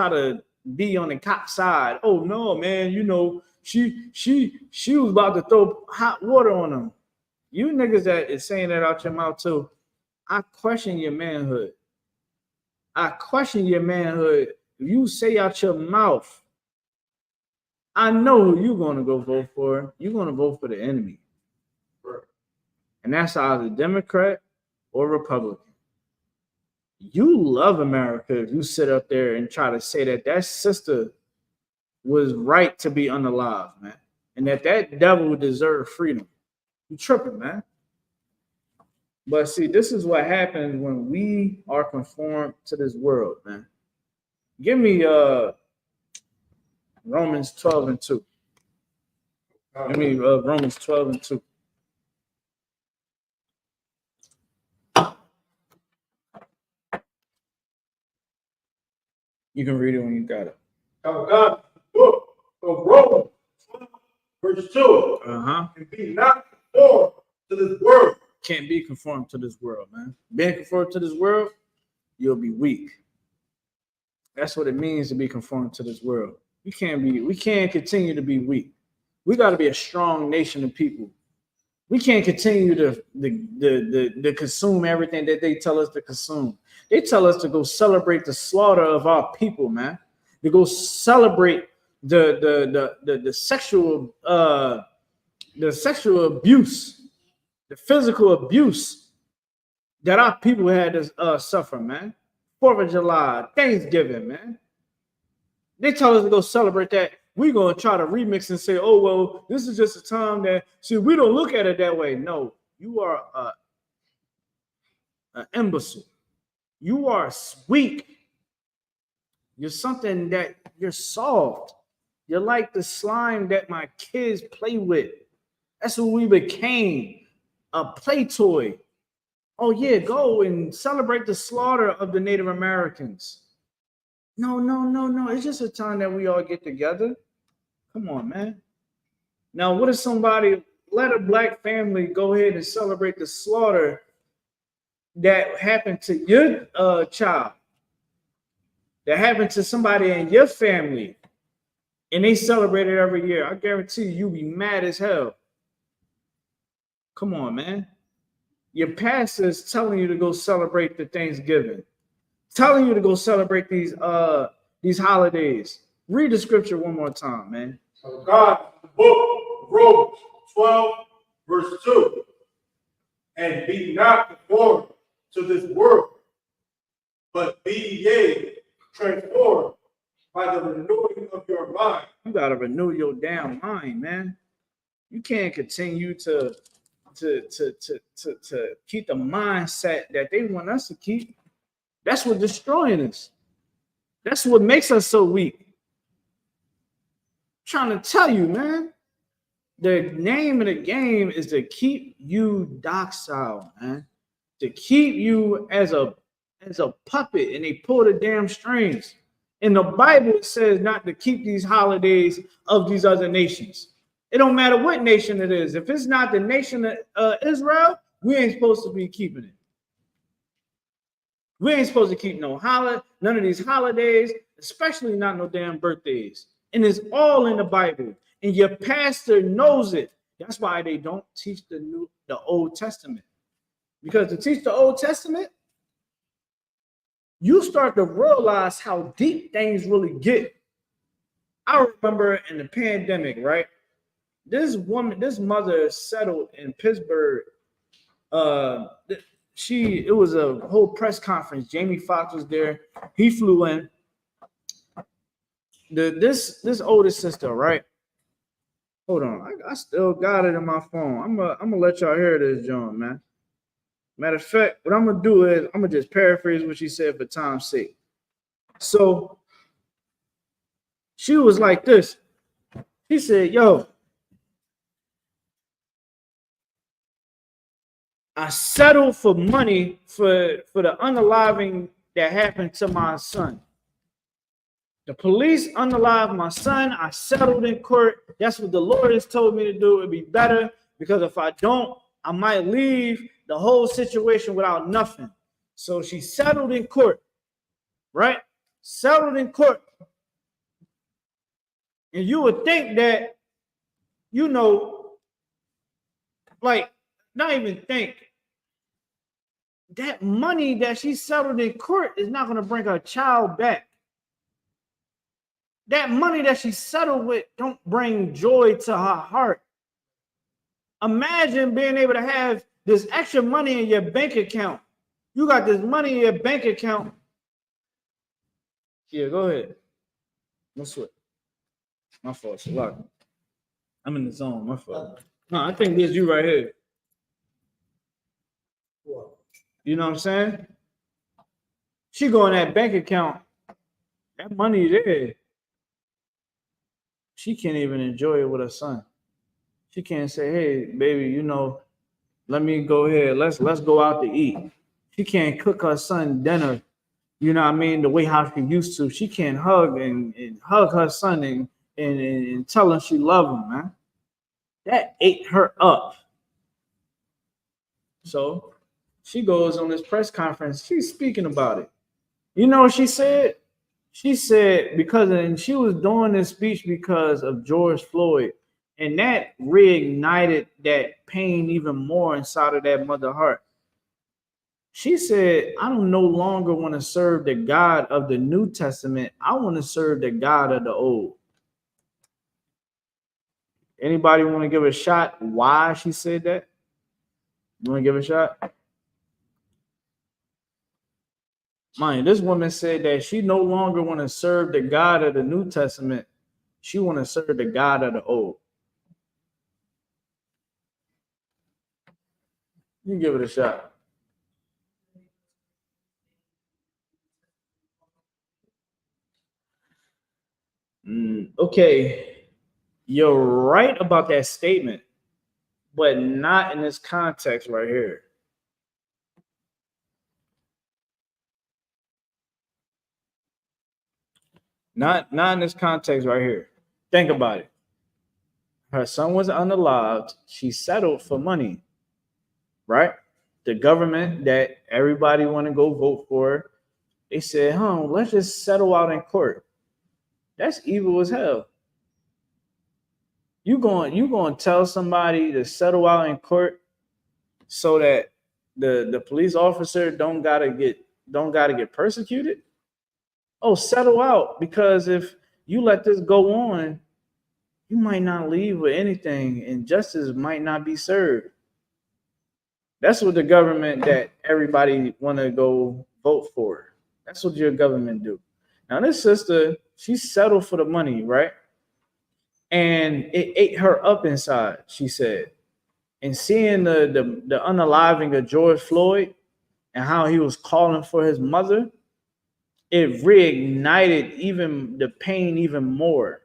to be on the cop side. Oh no, man, you know, she was about to throw hot water on them. You niggas that is saying that out your mouth too, I question your manhood. I question your manhood. If you say out your mouth, I know who you're gonna go vote for. You're gonna vote for the enemy. Right. And that's either Democrat or Republican. You love America if you sit up there and try to say that sister was right to be unalive, man. And that devil deserved freedom. You tripping, man. But see, this is what happens when we are conformed to this world, man. Give me Romans 12:2. Give me Romans 12:2. You can read it when you got it. God, book of Romans, verse 2. And be not conformed to this world. Can't be conformed to this world, man. Being conformed to this world, you'll be weak. That's what it means to be conformed to this world. We can't continue to be weak. We got to be a strong nation of people. We can't continue to consume everything that they tell us to consume. They tell us to go celebrate the slaughter of our people, man. To go celebrate the sexual abuse, the physical abuse that our people had to suffer, man. 4th of July, Thanksgiving, man. They tell us to go celebrate that. we're going to try to remix and say, oh, well, this is just a time that, see, we don't look at it that way. No, you are an imbecile. You are weak. You're something that you're soft. You're like the slime that my kids play with. That's what we became, a play toy. Oh, yeah, go and celebrate the slaughter of the Native Americans. No, no, no, no. It's just a time that we all get together. Come on, man. Now, what if somebody let a black family go ahead and celebrate the slaughter that happened to your child, that happened to somebody in your family, and they celebrate it every year? I guarantee you'll be mad as hell. Come on, man. Your pastor's telling you to go celebrate the Thanksgiving, telling you to go celebrate these holidays. Read the scripture one more time, man. So God, the book of Romans 12, verse 2. And be not conformed to this world, but be ye transformed by the renewing of your mind. You gotta renew your damn mind, man. You can't continue to keep the mindset that they want us to keep. That's what destroying us. That's what makes us so weak. I'm trying to tell you, man. The name of the game is to keep you docile, man. To keep you as a puppet, and they pull the damn strings. In the Bible, it says not to keep these holidays of these other nations. It don't matter what nation it is. If it's not the nation of Israel, we ain't supposed to be keeping it. We ain't supposed to keep none of these holidays, especially not no damn birthdays. And it's all in the Bible. And your pastor knows it. That's why they don't teach the Old Testament. Because to teach the Old Testament, you start to realize how deep things really get. I remember in the pandemic, right? This mother settled in Pittsburgh. It was a whole press conference. Jamie Foxx was there. He flew in. This oldest sister, right? Hold on, I still got it in my phone. I'm gonna let y'all hear this, John, man. Matter of fact, what I'm gonna do is I'm gonna just paraphrase what she said for time's sake. So she was like this. She said, "Yo, I settled for money for the unaliving that happened to my son. The police unalived my son. I settled in court. That's what the lawyers told me to do. It'd be better because if I don't, I might leave the whole situation without nothing." So she settled in court, right? Settled in court. And you would think that, like, not even think that money that she settled in court is not going to bring her child back. That money that she settled with don't bring joy to her heart. Imagine being able to have this extra money in your bank account. You got this money in your bank account. Yeah, go ahead. No sweat. My fault. I'm in the zone. My fault. No, I think this you right here. You know what I'm saying? She go in that bank account. That money there. She can't even enjoy it with her son. She can't say, "Hey, baby, let me go ahead. Let's go out to eat." She can't cook her son dinner, you know what I mean, the way how she used to. She can't hug and hug her son and tell him she loves him, man. That ate her up. So she goes on this press conference. She's speaking about it. You know what she said? She said she was doing this speech because of George Floyd. And that reignited that pain even more inside of that mother's heart. She said, "I don't no longer want to serve the God of the New Testament. I want to serve the God of the Old." Anybody want to give a shot why she said that? You want to give a shot? Mind, this woman said that she no longer want to serve the God of the New Testament. She want to serve the God of the old. You give it a shot. Okay, you're right about that statement, but not in this context right here. Not in this context right here. Think about it. Her son was unalived. She settled for money, right? The government that everybody want to go vote for, they said, let's just settle out in court. That's evil as hell. You going to tell somebody to settle out in court so that the police officer don't gotta get persecuted? Oh, settle out, because if you let this go on, you might not leave with anything and justice might not be served. That's what the government that everybody want to go vote for. That's what your government do. Now this sister, she settled for the money, right? And it ate her up inside, she said. And seeing the unaliving of George Floyd and how he was calling for his mother, it reignited even the pain even more.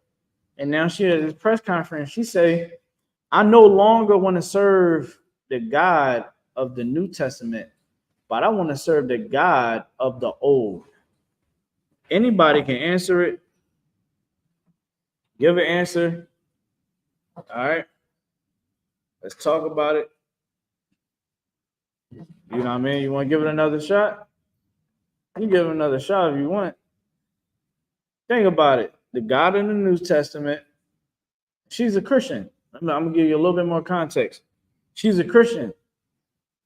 And now she at this press conference, she say, I no longer want to serve the God of the New Testament, but I want to serve the God of the old. Anybody can answer it. Give an answer. All right. Let's talk about it. You know what I mean? You want to give it another shot? You give it another shot if you want. Think about it. The God in the New Testament, she's a Christian. I'm going to give you a little bit more context. She's a Christian.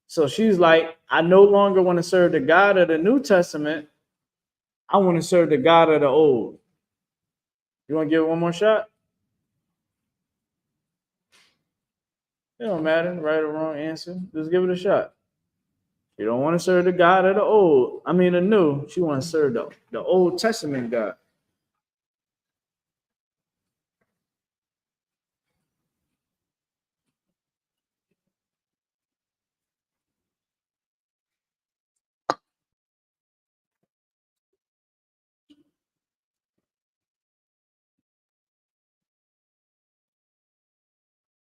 So she's like, I no longer want to serve the God of the New Testament. I want to serve the God of the old. You want to give it one more shot? It don't matter, right or wrong answer. Just give it a shot. You don't want to serve the God of the old. I mean the new. She wants to serve the Old Testament God.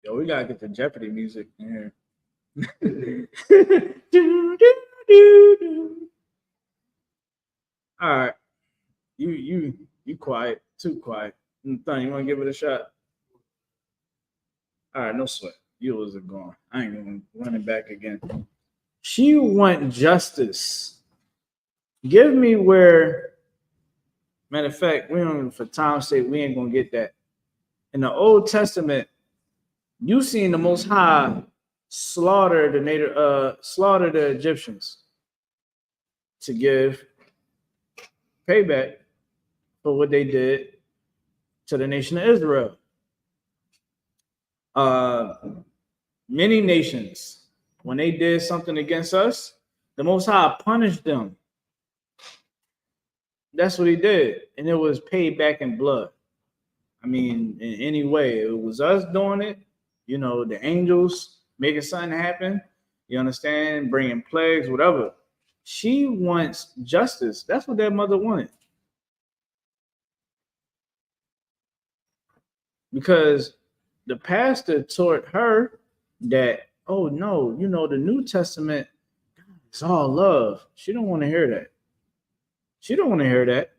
Yo, we gotta get the Jeopardy music in here. All right, you quiet, too quiet. Thun, you want to give it a shot? All right, no sweat. You was gone. I ain't gonna run it back again. She want justice. Give me where. Matter of fact, we don't. For time's sake, we ain't gonna get that. In the Old Testament, you seen the Most High slaughter the Egyptians to give payback for what they did to the nation of Israel. Many nations, when they did something against us, the Most High punished them. That's what he did, and it was paid back in blood. I mean, in any way, it was us doing it. You know, the angels making something happen. You understand? Bringing plagues, whatever. She wants justice. That's what that mother wanted. Because the pastor taught her that, oh no, the New Testament is all love. She don't want to hear that. She don't want to hear that.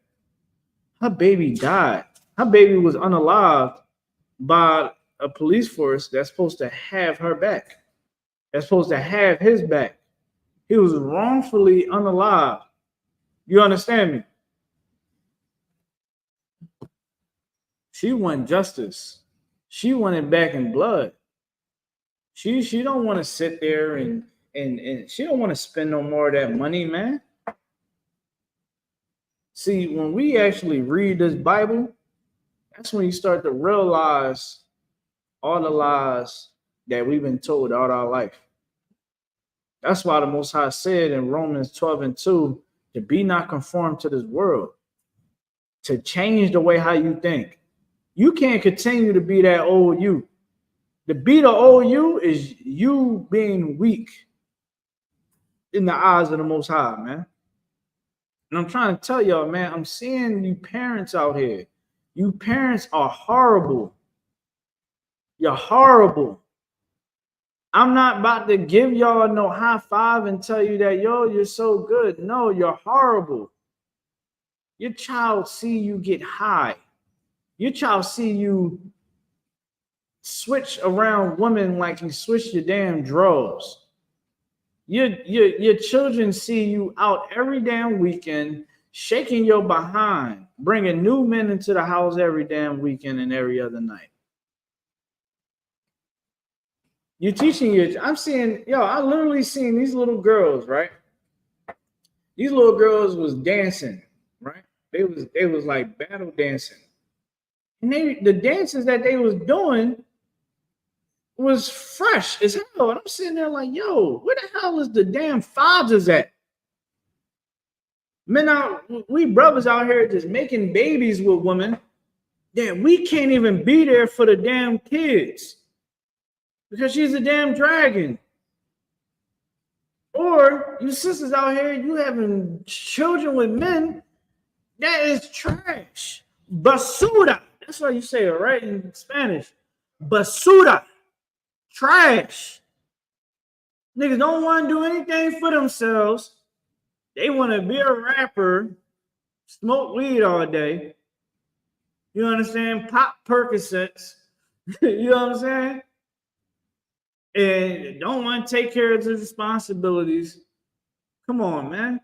Her baby died. Her baby was unalived by a police force that's supposed to have her back. That's supposed to have his back. He was wrongfully unalived. You understand me? She wanted justice. She wanted back in blood. She don't want to sit there and she don't want to spend no more of that money, man. See, when we actually read this Bible, that's when you start to realize all the lies that we've been told all our life. That's why the Most High said in Romans 12:2 to be not conformed to this world, to change the way how you think. You can't continue to be that old you. To be the old you is you being weak in the eyes of the Most High, man. And I'm trying to tell y'all, man, I'm seeing you parents out here. You parents are horrible. You're horrible. I'm not about to give y'all no high five and tell you that, yo, you're so good. No, you're horrible. Your child see you get high. Your child see you switch around women like you switch your damn drawers. Your children see you out every damn weekend, shaking your behind, bringing new men into the house every damn weekend and every other night. You're teaching your, I'm seeing, yo, I literally seen these little girls, right? These little girls was dancing, right? They was like battle dancing. And the dances that they was doing was fresh as hell. And I'm sitting there like, yo, where the hell is the damn fathers at? Men out, we brothers out here just making babies with women that we can't even be there for the damn kids because she's a damn dragon. Or you sisters out here, you having children with men, that is trash. Basura. That's why you say it right in Spanish. Basura. Trash. Niggas don't want to do anything for themselves. They want to be a rapper, smoke weed all day. You understand? Pop Percocets. You know what I'm saying? And don't want to take care of the responsibilities. Come on, man.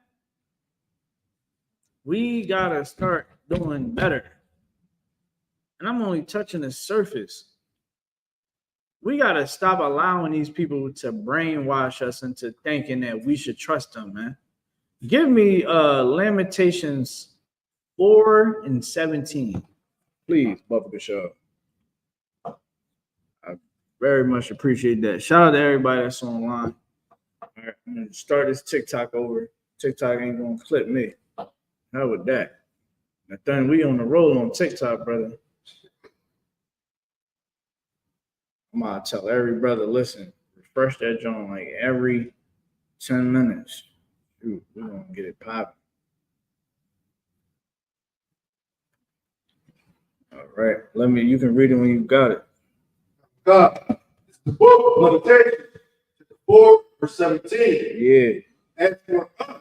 We got to start doing better. And I'm only touching the surface. We got to stop allowing these people to brainwash us into thinking that we should trust them, man. Give me Lamentations 4:17. Please, Bubba Shaw. I very much appreciate that. Shout out to everybody that's online. All right, I'm going to start this TikTok over. TikTok ain't going to clip me. How with that? I think we on the roll on TikTok, brother. I'm going to tell every brother, listen, refresh that joint like every 10 minutes. Shoot, we're going to get it popping. All right. You can read it when you got it. God, it's the book of Lamentations, 4:17. Yeah. And for us,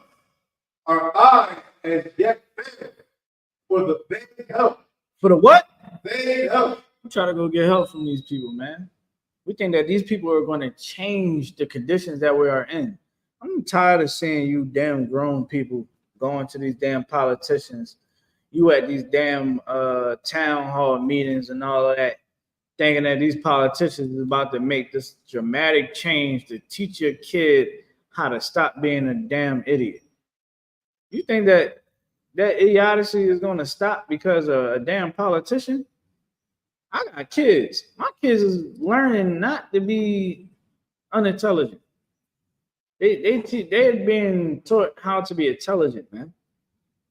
our eyes as yet failed for the vain help. For the what? Vain help. I'm trying to go get help from these people, man. We think that these people are going to change the conditions that we are in. I'm tired of seeing you damn grown people going to these damn politicians. You at these damn town hall meetings and all of that, thinking that these politicians is about to make this dramatic change to teach your kid how to stop being a damn idiot. You think that idiocy is going to stop because of a damn politician? I got kids. My kids is learning not to be unintelligent. They're being taught how to be intelligent, man.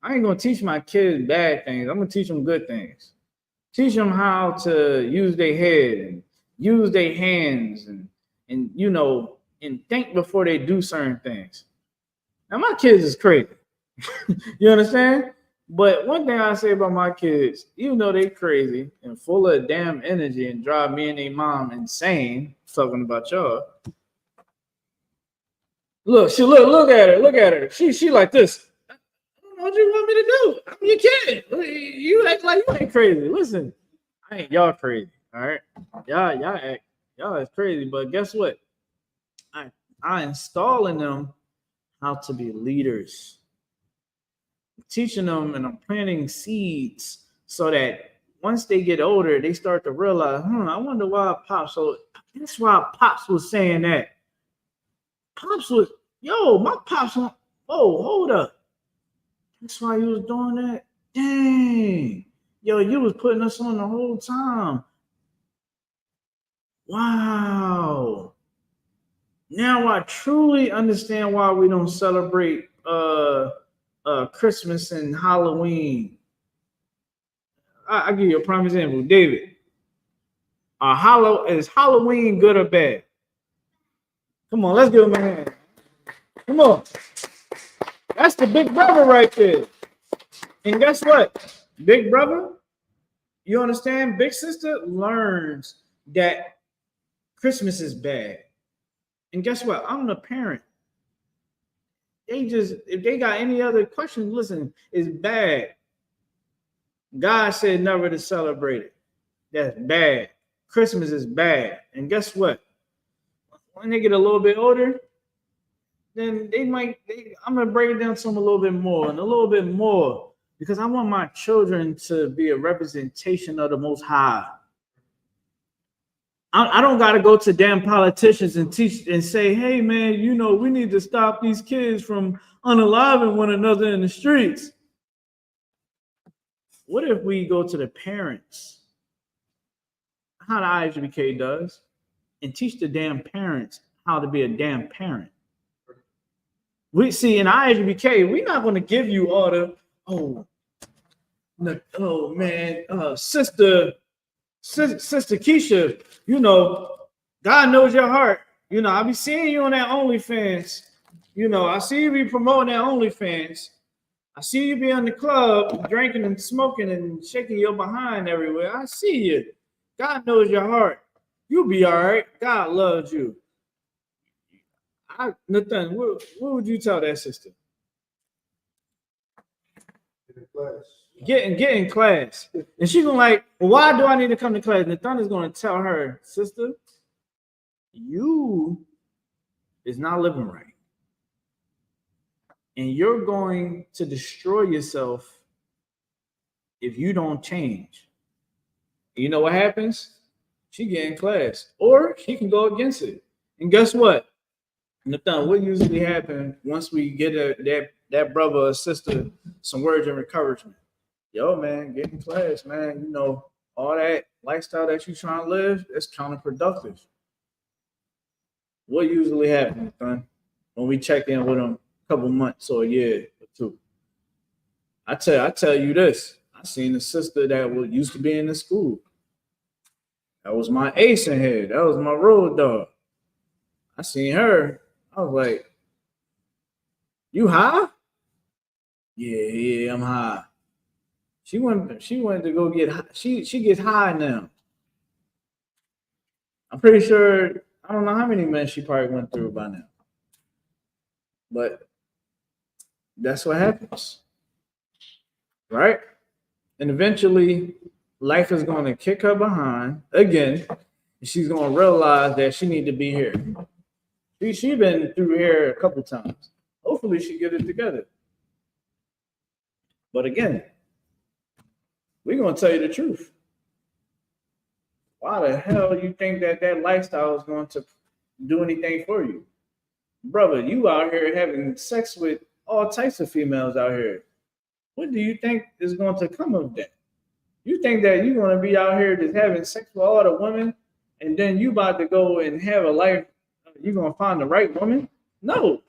I ain't gonna teach my kids bad things. I'm gonna teach them good things. Teach them how to use their head and use their hands and you know and think before they do certain things. Now my kids is crazy. You understand? But one thing I say about my kids, even though they crazy and full of damn energy and drive me and their mom insane, talking about y'all. Look at her. She like this. I don't know what you want me to do. I'm your kid. You act like you ain't crazy. Listen, I ain't y'all crazy. All right. Y'all is crazy, but guess what? I install in them how to be leaders. Teaching them and I'm planting seeds so that once they get older, they start to realize, I wonder why Pops. So that's why Pops was saying that. Pops was, my Pops, hold up. That's why you was doing that? Dang. You was putting us on the whole time. Wow. Now I truly understand why we don't celebrate Christmas and Halloween. I give you a prime example. David, is Halloween good or bad? Come on, let's give him a hand. Come on. That's the big brother right there. And guess what? Big brother, you understand? Big sister learns that Christmas is bad. And guess what? I'm the parent. If they got any other questions, listen, it's bad. God said never to celebrate it. That's bad. Christmas is bad. And guess what? When they get a little bit older, then I'm gonna break it down to them a little bit more and a little bit more because I want my children to be a representation of the Most High. I don't got to go to damn politicians and teach and say, hey man, we need to stop these kids from unaliving one another in the streets. What if we go to the parents, how the ISUPK does, and teach the damn parents how to be a damn parent? We see in ISUPK, we're not going to give you all the sister Keisha, God knows your heart. I be seeing you on that OnlyFans. I see you be promoting that OnlyFans. I see you be in the club drinking and smoking and shaking your behind everywhere. I see you. God knows your heart. You'll be all right. God loves you. Nathan, what would you tell that sister? Get in class. And she's gonna like, well, why do I need to come to class? Nathan is gonna tell her, sister, you is not living right. And you're going to destroy yourself if you don't change. You know what happens? She get in class. Or she can go against it. And guess what? Nathan, what usually happens once we get that brother or sister some words of encouragement? Yo, man, get in class, man. All that lifestyle that you trying to live, it's counterproductive. What usually happens, Nathan, when we check in with them a couple months or a year or two? I tell you this. I seen a sister that used to be in the school. That was my ace in here. That was my road dog. I seen her. I was like, you high? Yeah, I'm high. She went to go get high. She gets high now. I'm pretty sure, I don't know how many men she probably went through by now. But that's what happens. Right? And eventually life is going to kick her behind again. And she's going to realize that she need to be here. She's been through here a couple times. Hopefully she get it together. But again, we're going to tell you the truth. Why the hell you think that lifestyle is going to do anything for you? Brother, you out here having sex with all types of females out here. What do you think is going to come of that? You think that you're going to be out here just having sex with all the women and then you about to go and have a life, you're going to find the right woman? No.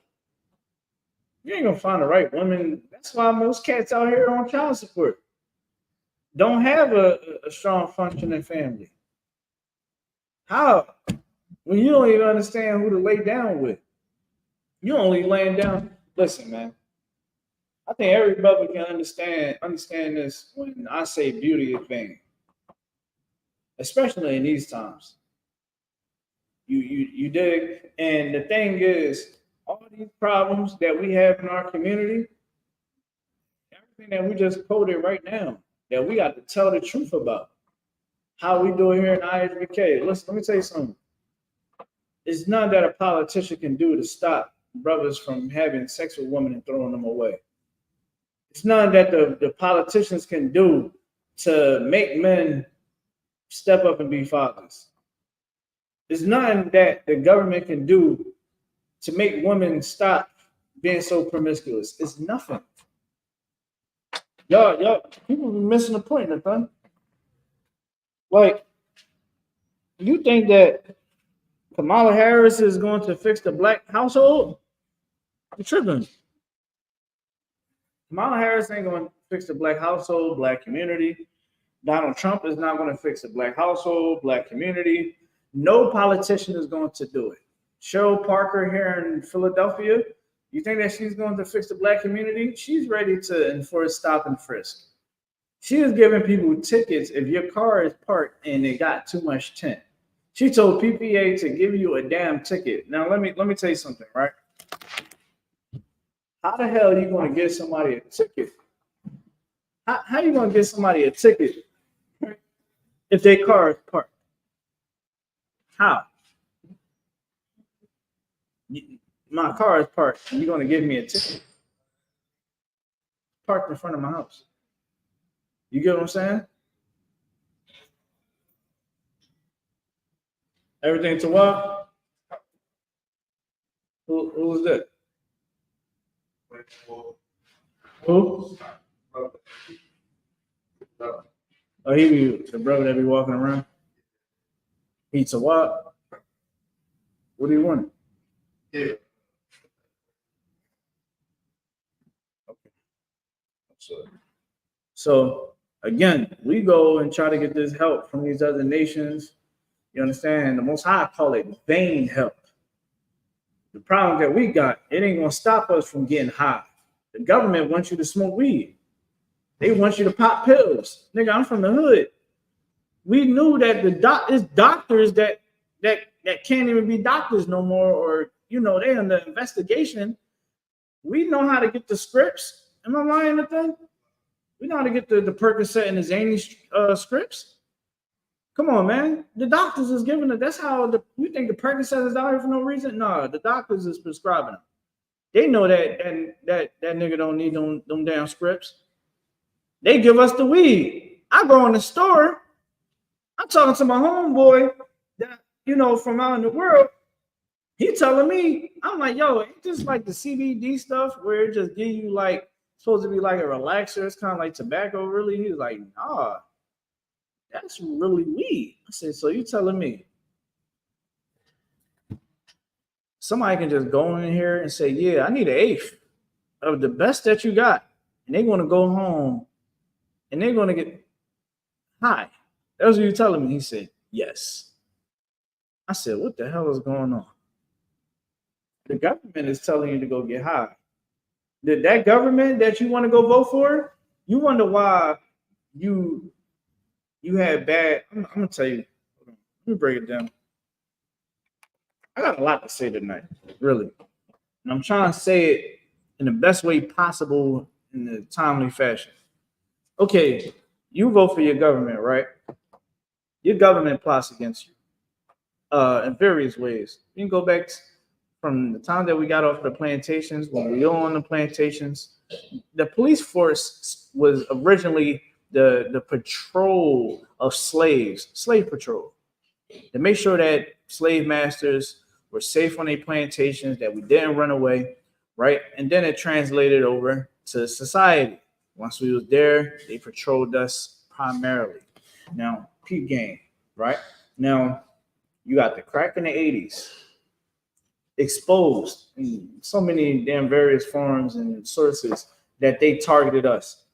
You ain't going to find the right woman. That's why most cats out here on child support don't have a strong functioning family. How? When you don't even understand who to lay down with. You only laying down. Listen, man. I think every brother can understand this when I say beauty is vain. Especially in these times. You dig? And the thing is, all these problems that we have in our community, everything that we just quoted right now, that we got to tell the truth about. How we do it here in ISUPK. Listen, let me tell you something. It's none that a politician can do to stop brothers from having sex with women and throwing them away. It's none that the politicians can do to make men step up and be fathers. There's nothing that the government can do to make women stop being so promiscuous. It's nothing. Y'all, people be missing the point, Nathan. Like, you think that Kamala Harris is going to fix the black household? You're tripping. Kamala Harris ain't going to fix the black household, black community. Donald Trump is not going to fix the black household, black community. No politician is going to do it. Cheryl Parker here in Philadelphia, you think that she's going to fix the black community? She's ready to enforce stop and frisk. She is giving people tickets if your car is parked and it got too much tint. She told PPA to give you a damn ticket. Now let me tell you something, right? How the hell are you going to give somebody a ticket? How are you going to give somebody a ticket if their car is parked? How? My car is parked. You're going to give me a ticket? Parked in front of my house. You get what I'm saying? Everything to what? Who was that? Who? Oh, he be the brother that be walking around. Pizza what? What do you want? Yeah. Okay. So again, we go and try to get this help from these other nations. You understand? The Most High call it vain help. The problem that we got, it ain't gonna stop us from getting high. The government wants you to smoke weed. They want you to pop pills. Nigga, I'm from the hood. We knew that it's doctors that can't even be doctors no more, or they under investigation. We know how to get the scripts. Am I lying at that? We know how to get the Percocet and the Zany scripts. Come on, man. The doctors is giving it. That's how you think the Percocet is out here for no reason? No, the doctors is prescribing them. They know that nigga don't need them damn scripts. They give us the weed. I go in the store. I'm talking to my homeboy that from out in the world. He telling me, I'm like, yo, ain't this like the CBD stuff where it just give you like supposed to be like a relaxer? It's kind of like tobacco, really. He's like, nah, that's really weed. I said, so you telling me somebody can just go in here and say, yeah, I need an eighth of the best that you got, and they're gonna go home and they're gonna get high. That's what you telling me. He said, yes. I said, what the hell is going on? The government is telling you to go get high. That government that you want to go vote for, you wonder why you had bad. I'm gonna tell you. Let me break it down. I got a lot to say tonight, really, and I'm trying to say it in the best way possible in a timely fashion. Okay, you vote for your government, right? Your government plots against you in various ways. You can go back from the time that we got off the plantations, when we were on the plantations. The police force was originally the patrol of slaves, slave patrol, to make sure that slave masters were safe on their plantations, that we didn't run away, right? And then it translated over to society. Once we was there, they patrolled us primarily. Now, peep game, right? Now, you got the crack in the 80s, exposed in so many damn various forms and sources that they targeted us,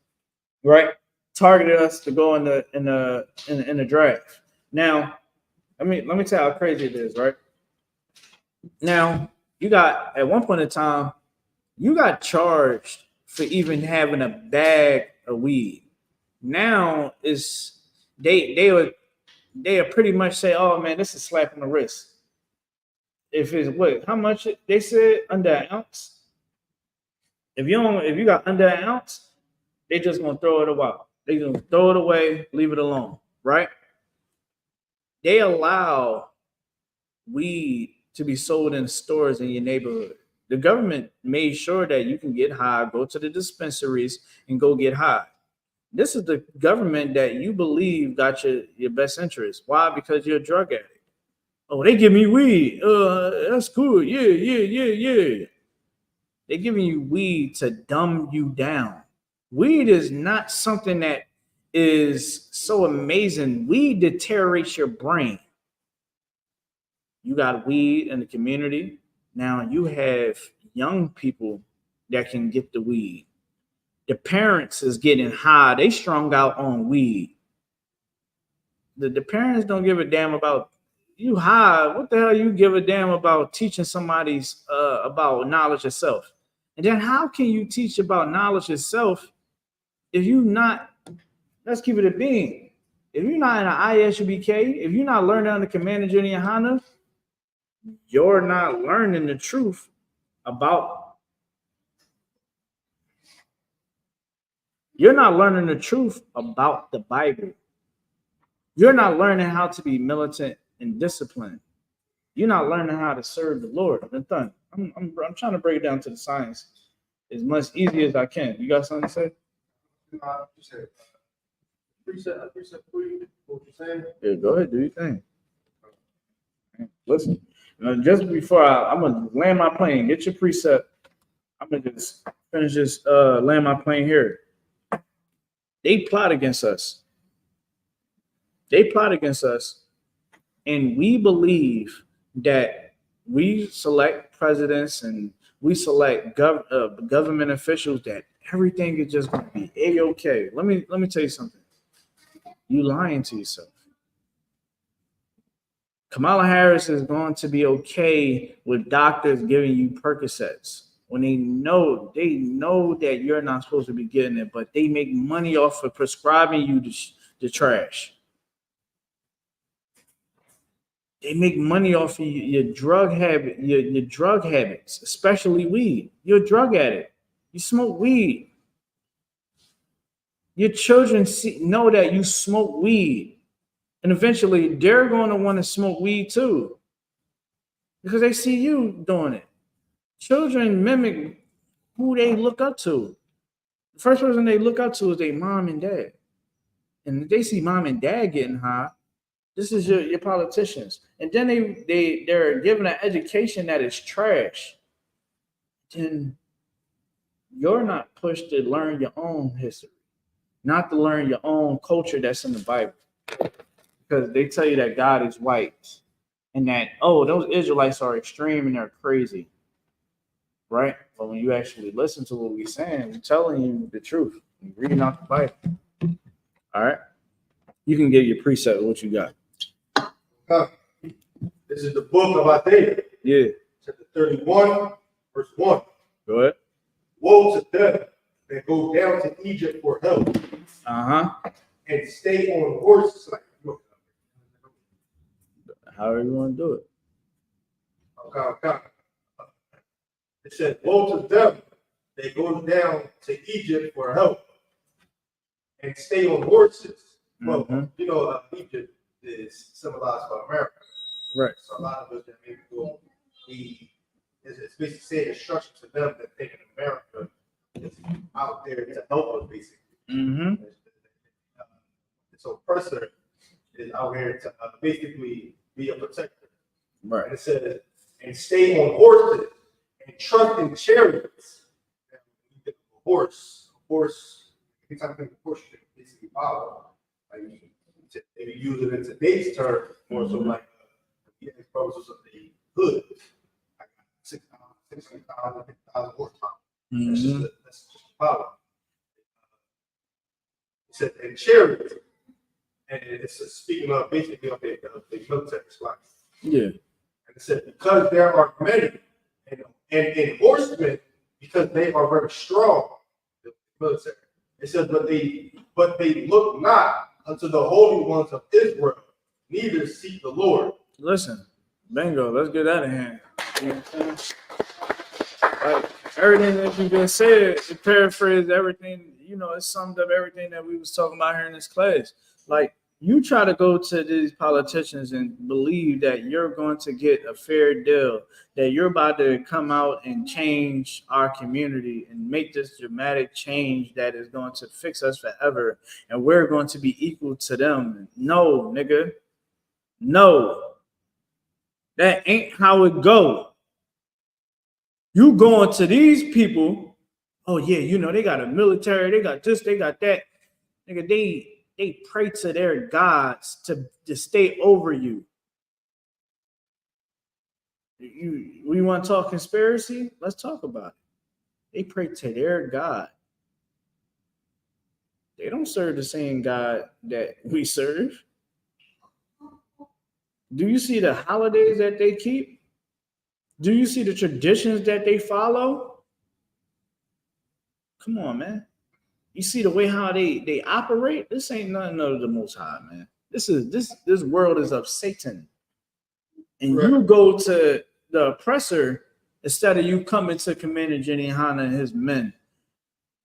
right? Targeted us to go in the draft. Now, let me tell you how crazy it is, right? Now, you got at one point in time, you got charged for even having a bag of weed. Now is they would pretty much say, oh man, this is a slap on the wrist. If it's what, how much they said under an ounce? If you got under an ounce, they just gonna throw it away. They gonna throw it away, leave it alone, right? They allow weed to be sold in stores in your neighborhood. The government made sure that you can get high, go to the dispensaries and go get high. This is the government that you believe got your best interest. Why? Because you're a drug addict. Oh, they give me weed. That's cool. Yeah. They're giving you weed to dumb you down. Weed is not something that is so amazing. Weed deteriorates your brain. You got weed in the community. Now you have young people that can get the weed. The parents is getting high. They strung out on weed. The parents don't give a damn about you high. What the hell you give a damn about teaching somebody's about knowledge of self? And then how can you teach about knowledge of self if you not, let's keep it a being. If you're not in an ISUPK, if you're not learning under Commander Junior Hana, you're not learning the truth about, you're not learning the truth about the Bible. You're not learning how to be militant and disciplined. You're not learning how to serve the Lord. I'm trying to break it down to the science as much easy as I can. You got something to say? Preset for you. What you saying? Yeah, go ahead, do your thing. Listen, just before I'm gonna land my plane, get your preset. I'm gonna just finish this, land my plane here. They plot against us. They plot against us, and we believe that we select presidents and we select government officials that everything is just going to be a-okay. Let me tell you something. You lying to yourself. Kamala Harris is going to be okay with doctors giving you Percocets when they know that you're not supposed to be getting it, but they make money off of prescribing you the trash. They make money off of your drug habit, your drug habits, especially weed. You're a drug addict. You smoke weed. Your children know that you smoke weed. And eventually they're going to want to smoke weed too. Because they see you doing it. Children mimic who they look up to. The first person they look up to is their mom and dad. And if they see mom and dad getting high, this is your politicians. And then they're given an education that is trash. Then you're not pushed to learn your own history, not to learn your own culture that's in the Bible. Because they tell you that God is white and that, oh, those Israelites are extreme and they're crazy. Right? But when you actually listen to what we're saying, we're telling you the truth. We're reading out the Bible. All right? You can get your preset with what you got. This is the book of Isaiah. Yeah. Chapter 31, verse 1. Go ahead. Woe to them that go down to Egypt for help. And stay on horses. However you want to do it. Okay. It said, woe to them that go down to Egypt for help and stay on horses. Well, Egypt is symbolized by America. Right. So a lot of us that maybe will be, it's basically saying instruction to them that thinking America is out there to help us, basically. Mm-hmm. So oppressor is out here to basically be a protector. Right. And it says, and stay on horses and trust in chariots. A horse, anytime you think of horse, you basically follow. Like if you use it in today's term, more so like the purposes of the hood. I got 600,000, 50,000 horsepower. Mm-hmm. That's just power. It said, and chariots. And it's speaking of basically of the military squad. Yeah. And it said, because there are many, and horsemen, because they are very strong, the military. It says, but they look not unto the holy ones of Israel, neither seek the Lord. Listen, bingo, let's get out of hand. You know what I'm saying? Like everything that you just said, it paraphrased everything, it summed up everything that we was talking about here in this class. Like, you try to go to these politicians and believe that you're going to get a fair deal, that you're about to come out and change our community and make this dramatic change that is going to fix us forever, and we're going to be equal to them. No, nigga. No. That ain't how it go. You going to these people, oh yeah, they got a military, they got this, they got that. Nigga, they pray to their gods to stay over you. We want to talk conspiracy? Let's talk about it. They pray to their God. They don't serve the same God that we serve. Do you see the holidays that they keep? Do you see the traditions that they follow? Come on, man. You see the way how they operate? This ain't nothing of the Most High, man. This world is of Satan. And Right. you go to the oppressor instead of you coming to Commander Jenny Hanna and his men.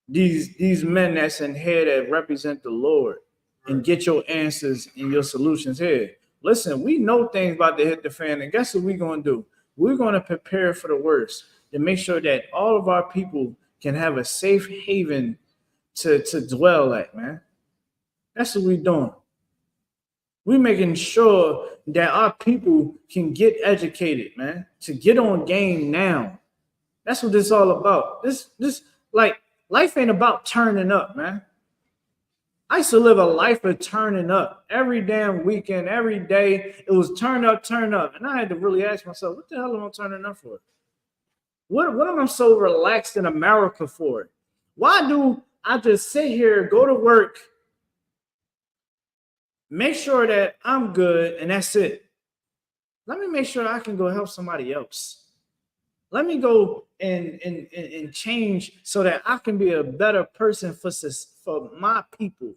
These men that's in here that represent the Lord and get your answers and your solutions here. Listen, we know things about to hit the fan, and guess what we're going to do? We're going to prepare for the worst to make sure that all of our people can have a safe haven to dwell at, man. That's what we're doing. We're making sure that our people can get educated, man, to get on game now. That's what this is all about. This like life ain't about turning up, man. I used to live a life of turning up every damn weekend, every day. It was turn up, turn up. And I had to really ask myself, what the hell am I turning up for? What am I so relaxed in America for? Why do I just sit here, go to work, make sure that I'm good, and that's it? Let me make sure I can go help somebody else. Let me go and change so that I can be a better person for my people.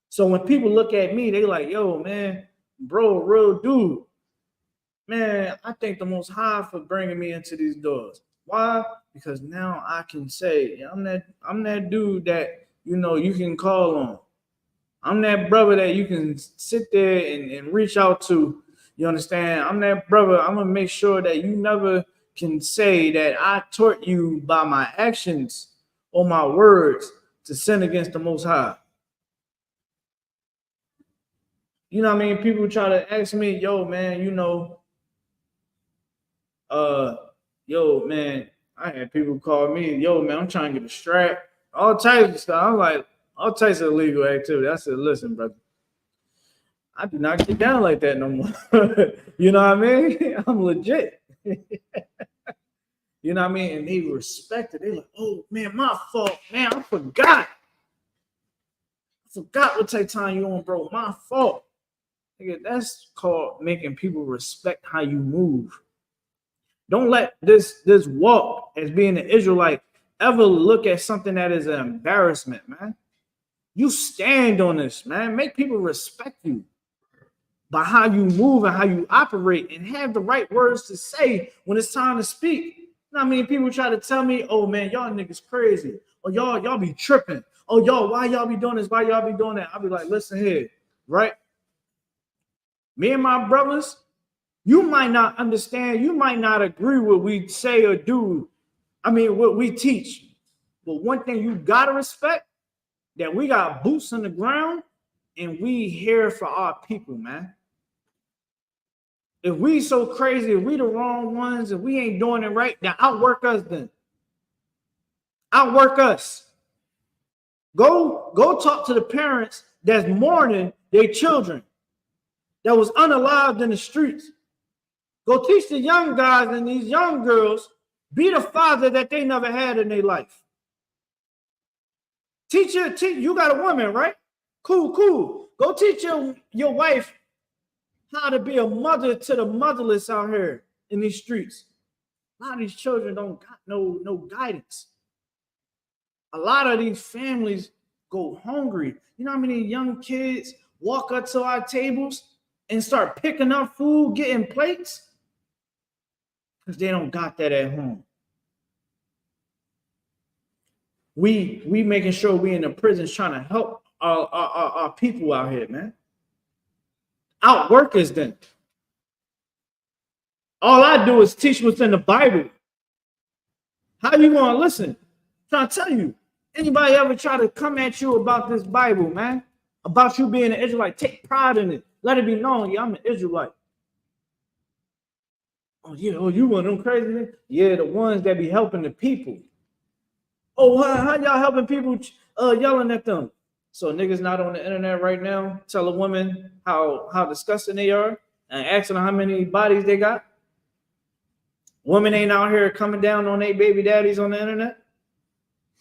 So when people look at me, they like, yo, man, bro, real dude. Man, I thank the Most High for bringing me into these doors. Why? Because now I can say, I'm that dude that, you can call on. I'm that brother that you can sit there and reach out to. You understand? I'm that brother. I'm going to make sure that you never can say that I taught you by my actions or my words to sin against the Most High. You know what I mean? People try to ask me, yo, man, yo, man, I had people call me, yo, man, I'm trying to get a strap. All types of stuff. I'm like, all types of illegal activity. I said, listen, brother, I do not get down like that no more. You know what I mean? I'm legit. You know what I mean? And they respect it. They like, oh, man, my fault. Man, I forgot what type of time you on, bro. My fault. That's called making people respect how you move. Don't let this walk as being an Israelite ever look at something that is an embarrassment, man. You stand on this, man. Make people respect you by how you move and how you operate, and have the right words to say when it's time to speak. You know what I mean? People try to tell me, oh, man, y'all niggas crazy. Or y'all be tripping. Oh, y'all, why y'all be doing this? Why y'all be doing that? I'll be like, listen here, right? Me and my brothers, you might not understand. You might not agree with what we say or do. I mean, what we teach. But one thing you got to respect, that we got boots on the ground and we here for our people, man. If we so crazy, if we the wrong ones, if we ain't doing it right, then outwork us then. Outwork us. Go talk to the parents that's mourning their children that was unalived in the streets. Go teach the young guys and these young girls, be the father that they never had in their life. Teach you got a woman, right? Cool. Go teach your wife how to be a mother to the motherless out here in these streets. A lot of these children don't got no guidance. A lot of these families go hungry. You know how many young kids walk up to our tables and start picking up food, getting plates? Because they don't got that at home. We making sure we in the prisons trying to help our people out here, man. Outwork us then. All I do is teach what's in the Bible. How you want to listen? I'm trying to tell you. Anybody ever try to come at you about this Bible, man? About you being an Israelite? Take pride in it. Let it be known, yeah, I'm an Israelite. Oh, yeah, you one of them crazy? Yeah, the ones that be helping the people. Oh, how y'all helping people yelling at them? So niggas not on the internet right now tell a woman how disgusting they are and asking them how many bodies they got. Women ain't out here coming down on their baby daddies on the internet.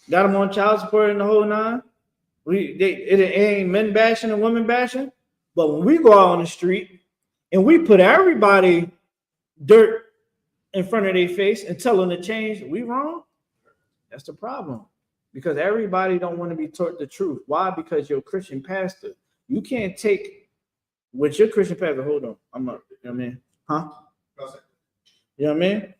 Got them on child support and the whole nine. It ain't men bashing and women bashing. But when we go out on the street and we put everybody dirt in front of their face and tell them to change, we wrong. That's the problem. Because everybody don't want to be taught the truth. Why? Because you're a Christian pastor. You can't take what your Christian pastor. Hold on. I'm up. You know what I mean? Huh? You know what I mean?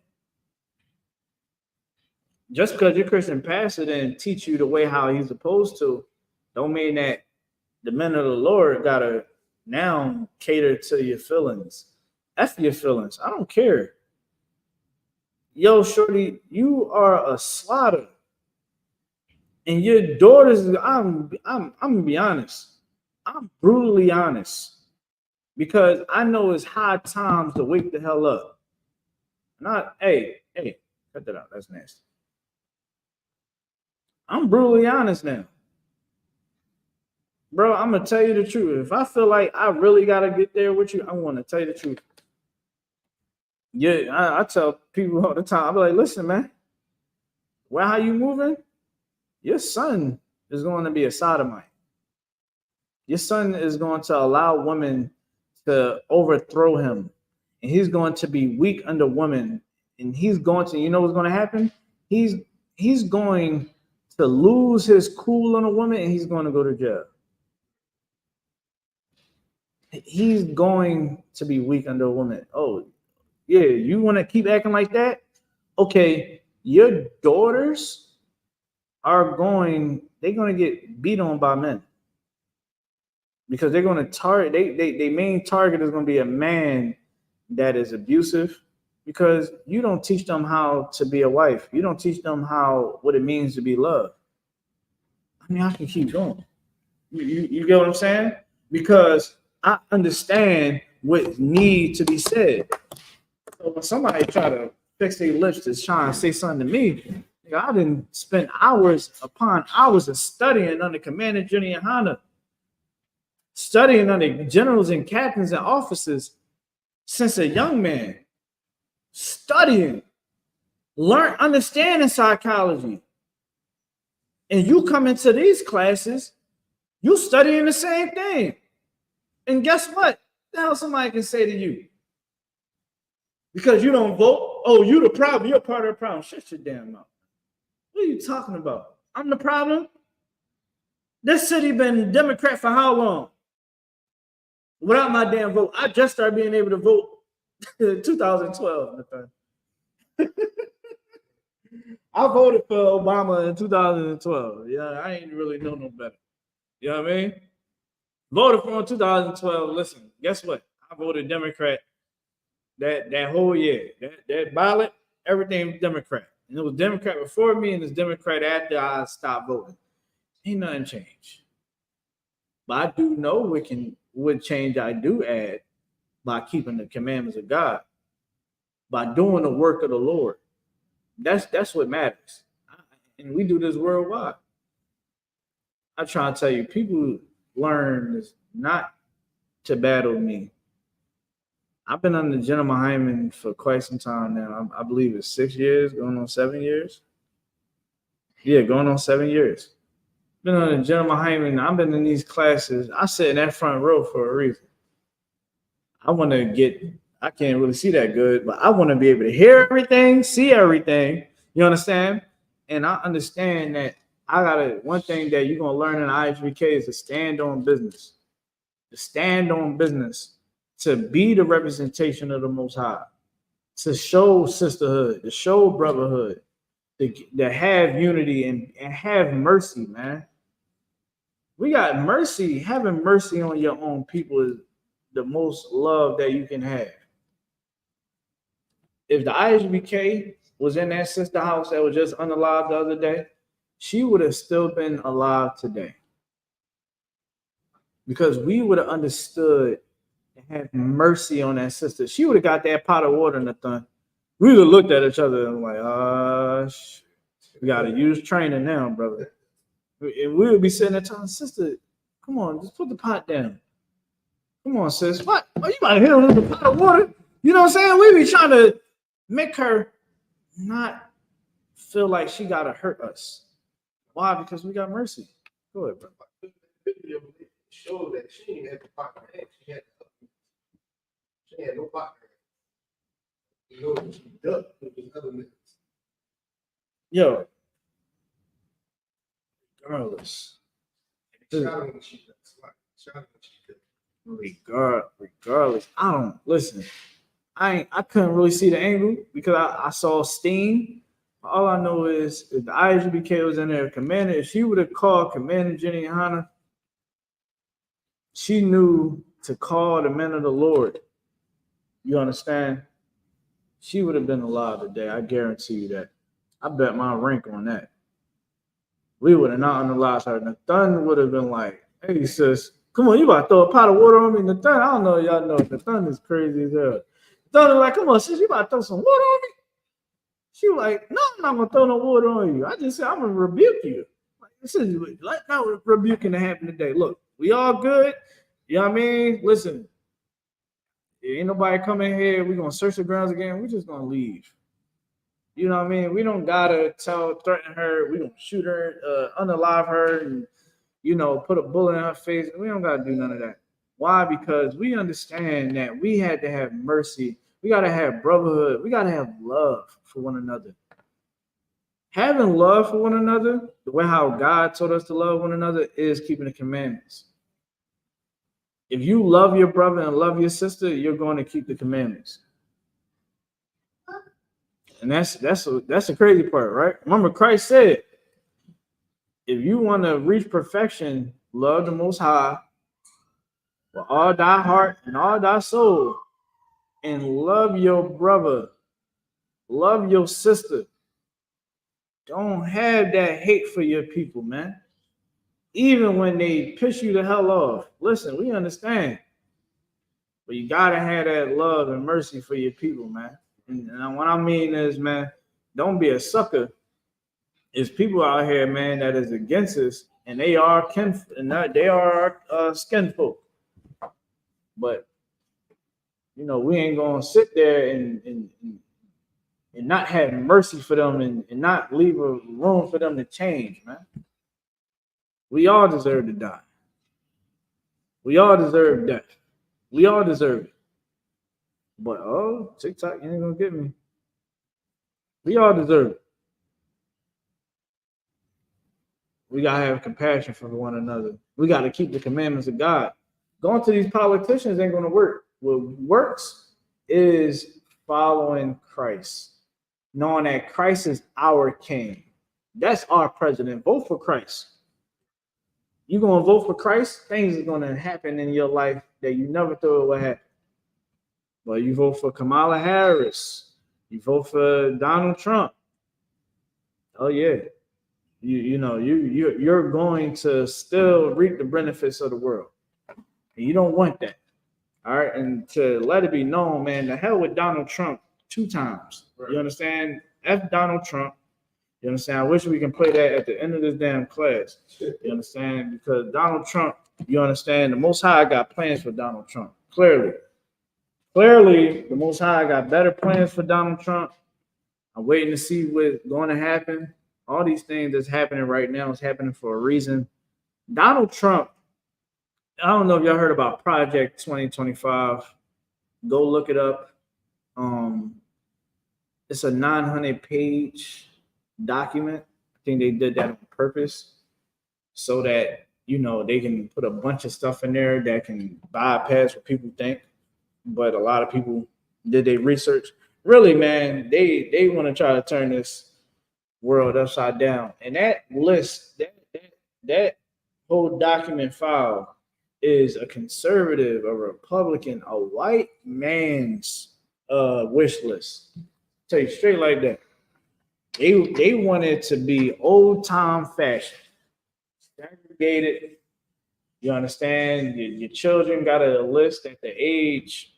Just because your Christian pastor didn't teach you the way how he's supposed to, don't mean that the men of the Lord gotta now cater to your feelings. F your feelings. I don't care. Yo, shorty, you are a slaughter. And your daughters, I'm gonna be honest. I'm brutally honest. Because I know it's high times to wake the hell up. Not, hey, cut that out. That's nasty. I'm brutally honest now. Bro, I'm gonna tell you the truth. If I feel like I really gotta get there with you, I want to tell you the truth. Yeah, I tell people all the time. I'm like, listen, man, well, how you moving? Your son is going to be a sodomite. Your son is going to allow women to overthrow him, and he's going to be weak under women, and he's going to, you know what's going to happen? He's going to lose his cool on a woman, and he's going to go to jail. He's going to be weak under a woman. Oh, yeah, you want to keep acting like that? Okay, your daughters they're going to get beat on by men. Because they're going to target, they main target is going to be a man that is abusive, because you don't teach them how to be a wife. You don't teach them what it means to be loved. I mean, I can keep going. You get what I'm saying? Because I understand what needs to be said. So when somebody try to fix their lips to try and say something to me, I didn't spend hours upon hours of studying under Commander Junior Honda, studying under generals and captains and officers since a young man, studying, understanding psychology. And you come into these classes, you studying the same thing. And guess what? The hell somebody can say to you? Because you don't vote, oh, you the problem, you're part of the problem. Shut your damn mouth. What are you talking about? I'm the problem? This city been Democrat for how long? Without my damn vote. I just started being able to vote in 2012. I voted for Obama in 2012. Yeah, I ain't really know no better. You know what I mean? Voted for him in 2012. Listen, guess what? I voted Democrat that whole year. That ballot, everything was Democrat. And it was Democrat before me, and it's Democrat after I stopped voting. Ain't nothing changed. But I do know what change I do add by keeping the commandments of God, by doing the work of the Lord. That's what matters. And we do this worldwide. I try to tell you, people learn not to battle me. I've been under General Hyman for quite some time now. I believe it's 6 years, going on 7 years. Yeah, going on 7 years. Been under General Hyman. I've been in these classes. I sit in that front row for a reason. I can't really see that good, but I want to be able to hear everything, see everything. You understand? And I understand that one thing that you're going to learn in ISUPK is to stand on business. To stand on business. To be the representation of the Most High. To show sisterhood. To show brotherhood. To have unity and have mercy, man. We got mercy. Having mercy on your own people is the most love that you can have. If the ISUPK was in that sister house that was just unalive the other day, she would have still been alive today. Because we would have understood and had mercy on that sister. She would have got that pot of water in the thing. We would have looked at each other and like, we got to use training now, brother. And we would be sitting there telling sister, come on, just put the pot down. Come on, sis. What? Oh, you about to hit her with a pot of water? You know what I'm saying? We be trying to make her not feel like she got to hurt us. Why? Because we got mercy. Go ahead, bro. Show that she didn't have the pot in her hand. She had no partner. You know, she ducked with these other niggas. Yo, regardless. Shot her when she ducks. Shot her when she ducks. Regardless, I don't listen. I couldn't really see the angle because I saw steam. All I know is if the ISUPK was in there, Commander, if she would have called Commander Jenny Hanna, she knew to call the men of the Lord. You understand? She would have been alive today. I guarantee you that. I bet my rank on that. We would have not unalized her. Nathan would have been like, hey, sis, come on, you about to throw a pot of water on me? Nathan, I don't know if y'all know. Nathan is crazy as hell. Nathan was like, come on, sis, you about to throw some water on me? She was like, no, I'm not going to throw no water on you. I just said, I'm going to rebuke you. Like, this is like not rebuking to happen today. Look, we all good. You know what I mean? Listen, ain't nobody coming here. We're going to search the grounds again. We're just going to leave. You know what I mean? We don't gotta threaten her. We don't shoot her, unalive her, and put a bullet in her face. We don't gotta do none of that. Why? Because we understand that we had to have mercy. We gotta have brotherhood. We gotta have love for one another. Having love for one another, the way how God told us to love one another, is keeping the commandments. If you love your brother and love your sister, you're going to keep the commandments. And that's the crazy part, right? Remember, Christ said, if you want to reach perfection, love the Most High with all thy heart and all thy soul, and love your brother, love your sister. Don't have that hate for your people, man. Even when they piss you the hell off. Listen, we understand. But you got to have that love and mercy for your people, man. And what I mean is, man, don't be a sucker. There's people out here, man, that is against us, and they are they are skin folk. But we ain't gonna sit there and not have mercy for them and not leave a room for them to change, man. We all deserve to die. We all deserve death. We all deserve it. But TikTok, you ain't gonna get me. We all deserve it. We gotta have compassion for one another. We gotta keep the commandments of God. Going to these politicians ain't gonna work. What works is following Christ, knowing that Christ is our king. That's our president. Vote for Christ. You're gonna vote for Christ, things are gonna happen in your life that you never thought would happen. But you vote for Kamala Harris, you vote for Donald Trump. Oh yeah. You're going to still reap the benefits of the world. And you don't want that. All right. And to let it be known, man, the hell with Donald Trump 2 times. Right. You understand? F Donald Trump. You understand? I wish we can play that at the end of this damn class. You understand? Because Donald Trump, you understand, the Most High got plans for Donald Trump. Clearly, the Most High got better plans for Donald Trump. I'm waiting to see what's going to happen. All these things that's happening right now is happening for a reason. Donald Trump, I don't know if y'all heard about Project 2025. Go look it up. It's a 900-page document. I think they did that on purpose so that, they can put a bunch of stuff in there that can bypass what people think. But a lot of people did their research. Really, man, they want to try to turn this world upside down. And that list, that whole document file is a conservative, a Republican, a white man's wish list. Tell you straight like that. They want it to be old time fashion, segregated. You understand? Your children got a list at the age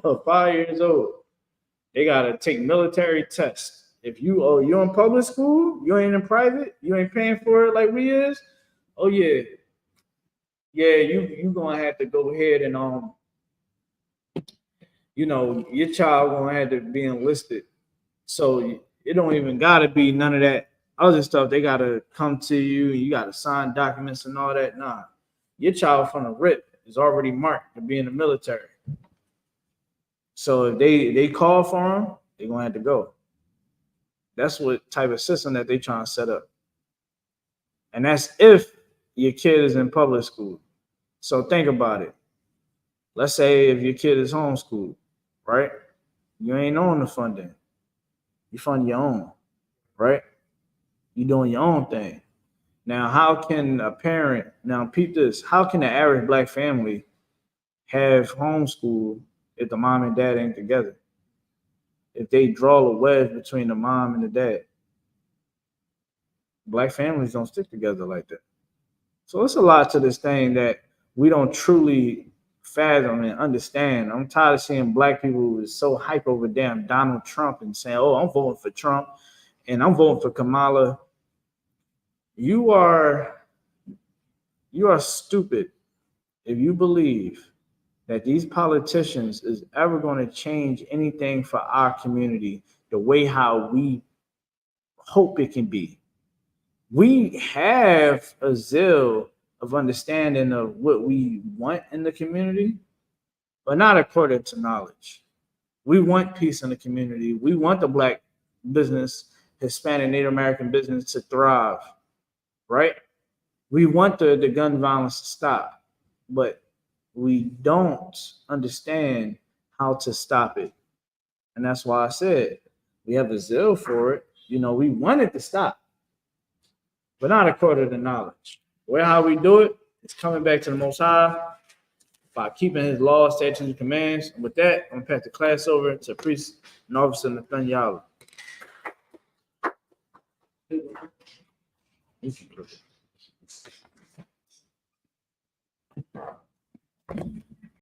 of 5 years old. They gotta take military tests. If you're in public school, you ain't in private, you ain't paying for it like we is. Oh yeah, you gonna have to go ahead and your child gonna have to be enlisted. So it don't even gotta be none of that other stuff. They gotta come to you and you gotta sign documents and all that. Nah, your child from the rip is already marked to be in the military. So if they call for them, they're gonna have to go. That's what type of system that they trying to set up. And that's if your kid is in public school. So think about it. Let's say if your kid is homeschooled, right? You ain't on the funding. You fund your own, right? You doing your own thing. Now, how can a parent, now peep this, how can the average black family have homeschool if the mom and dad ain't together? If they draw a wedge between the mom and the dad. Black families don't stick together like that. So it's a lot to this thing that we don't truly fathom and understand. I'm tired of seeing black people who is so hype over damn Donald Trump and saying, "Oh, I'm voting for Trump and I'm voting for Kamala." You are stupid if you believe that these politicians is ever going to change anything for our community the way how we hope it can be. We have a zeal of understanding of what we want in the community, but not according to knowledge. We want peace in the community. We want the black business, Hispanic, Native American business to thrive, right? We want the gun violence to stop, but we don't understand how to stop it. And that's why I said we have a zeal for it. You know, we want it to stop, but not according to knowledge. Where how we do it is coming back to the Most High by keeping His laws, statutes, and commands. And with that, I'm gonna pass the class over to Priest and Officer Nathaniel.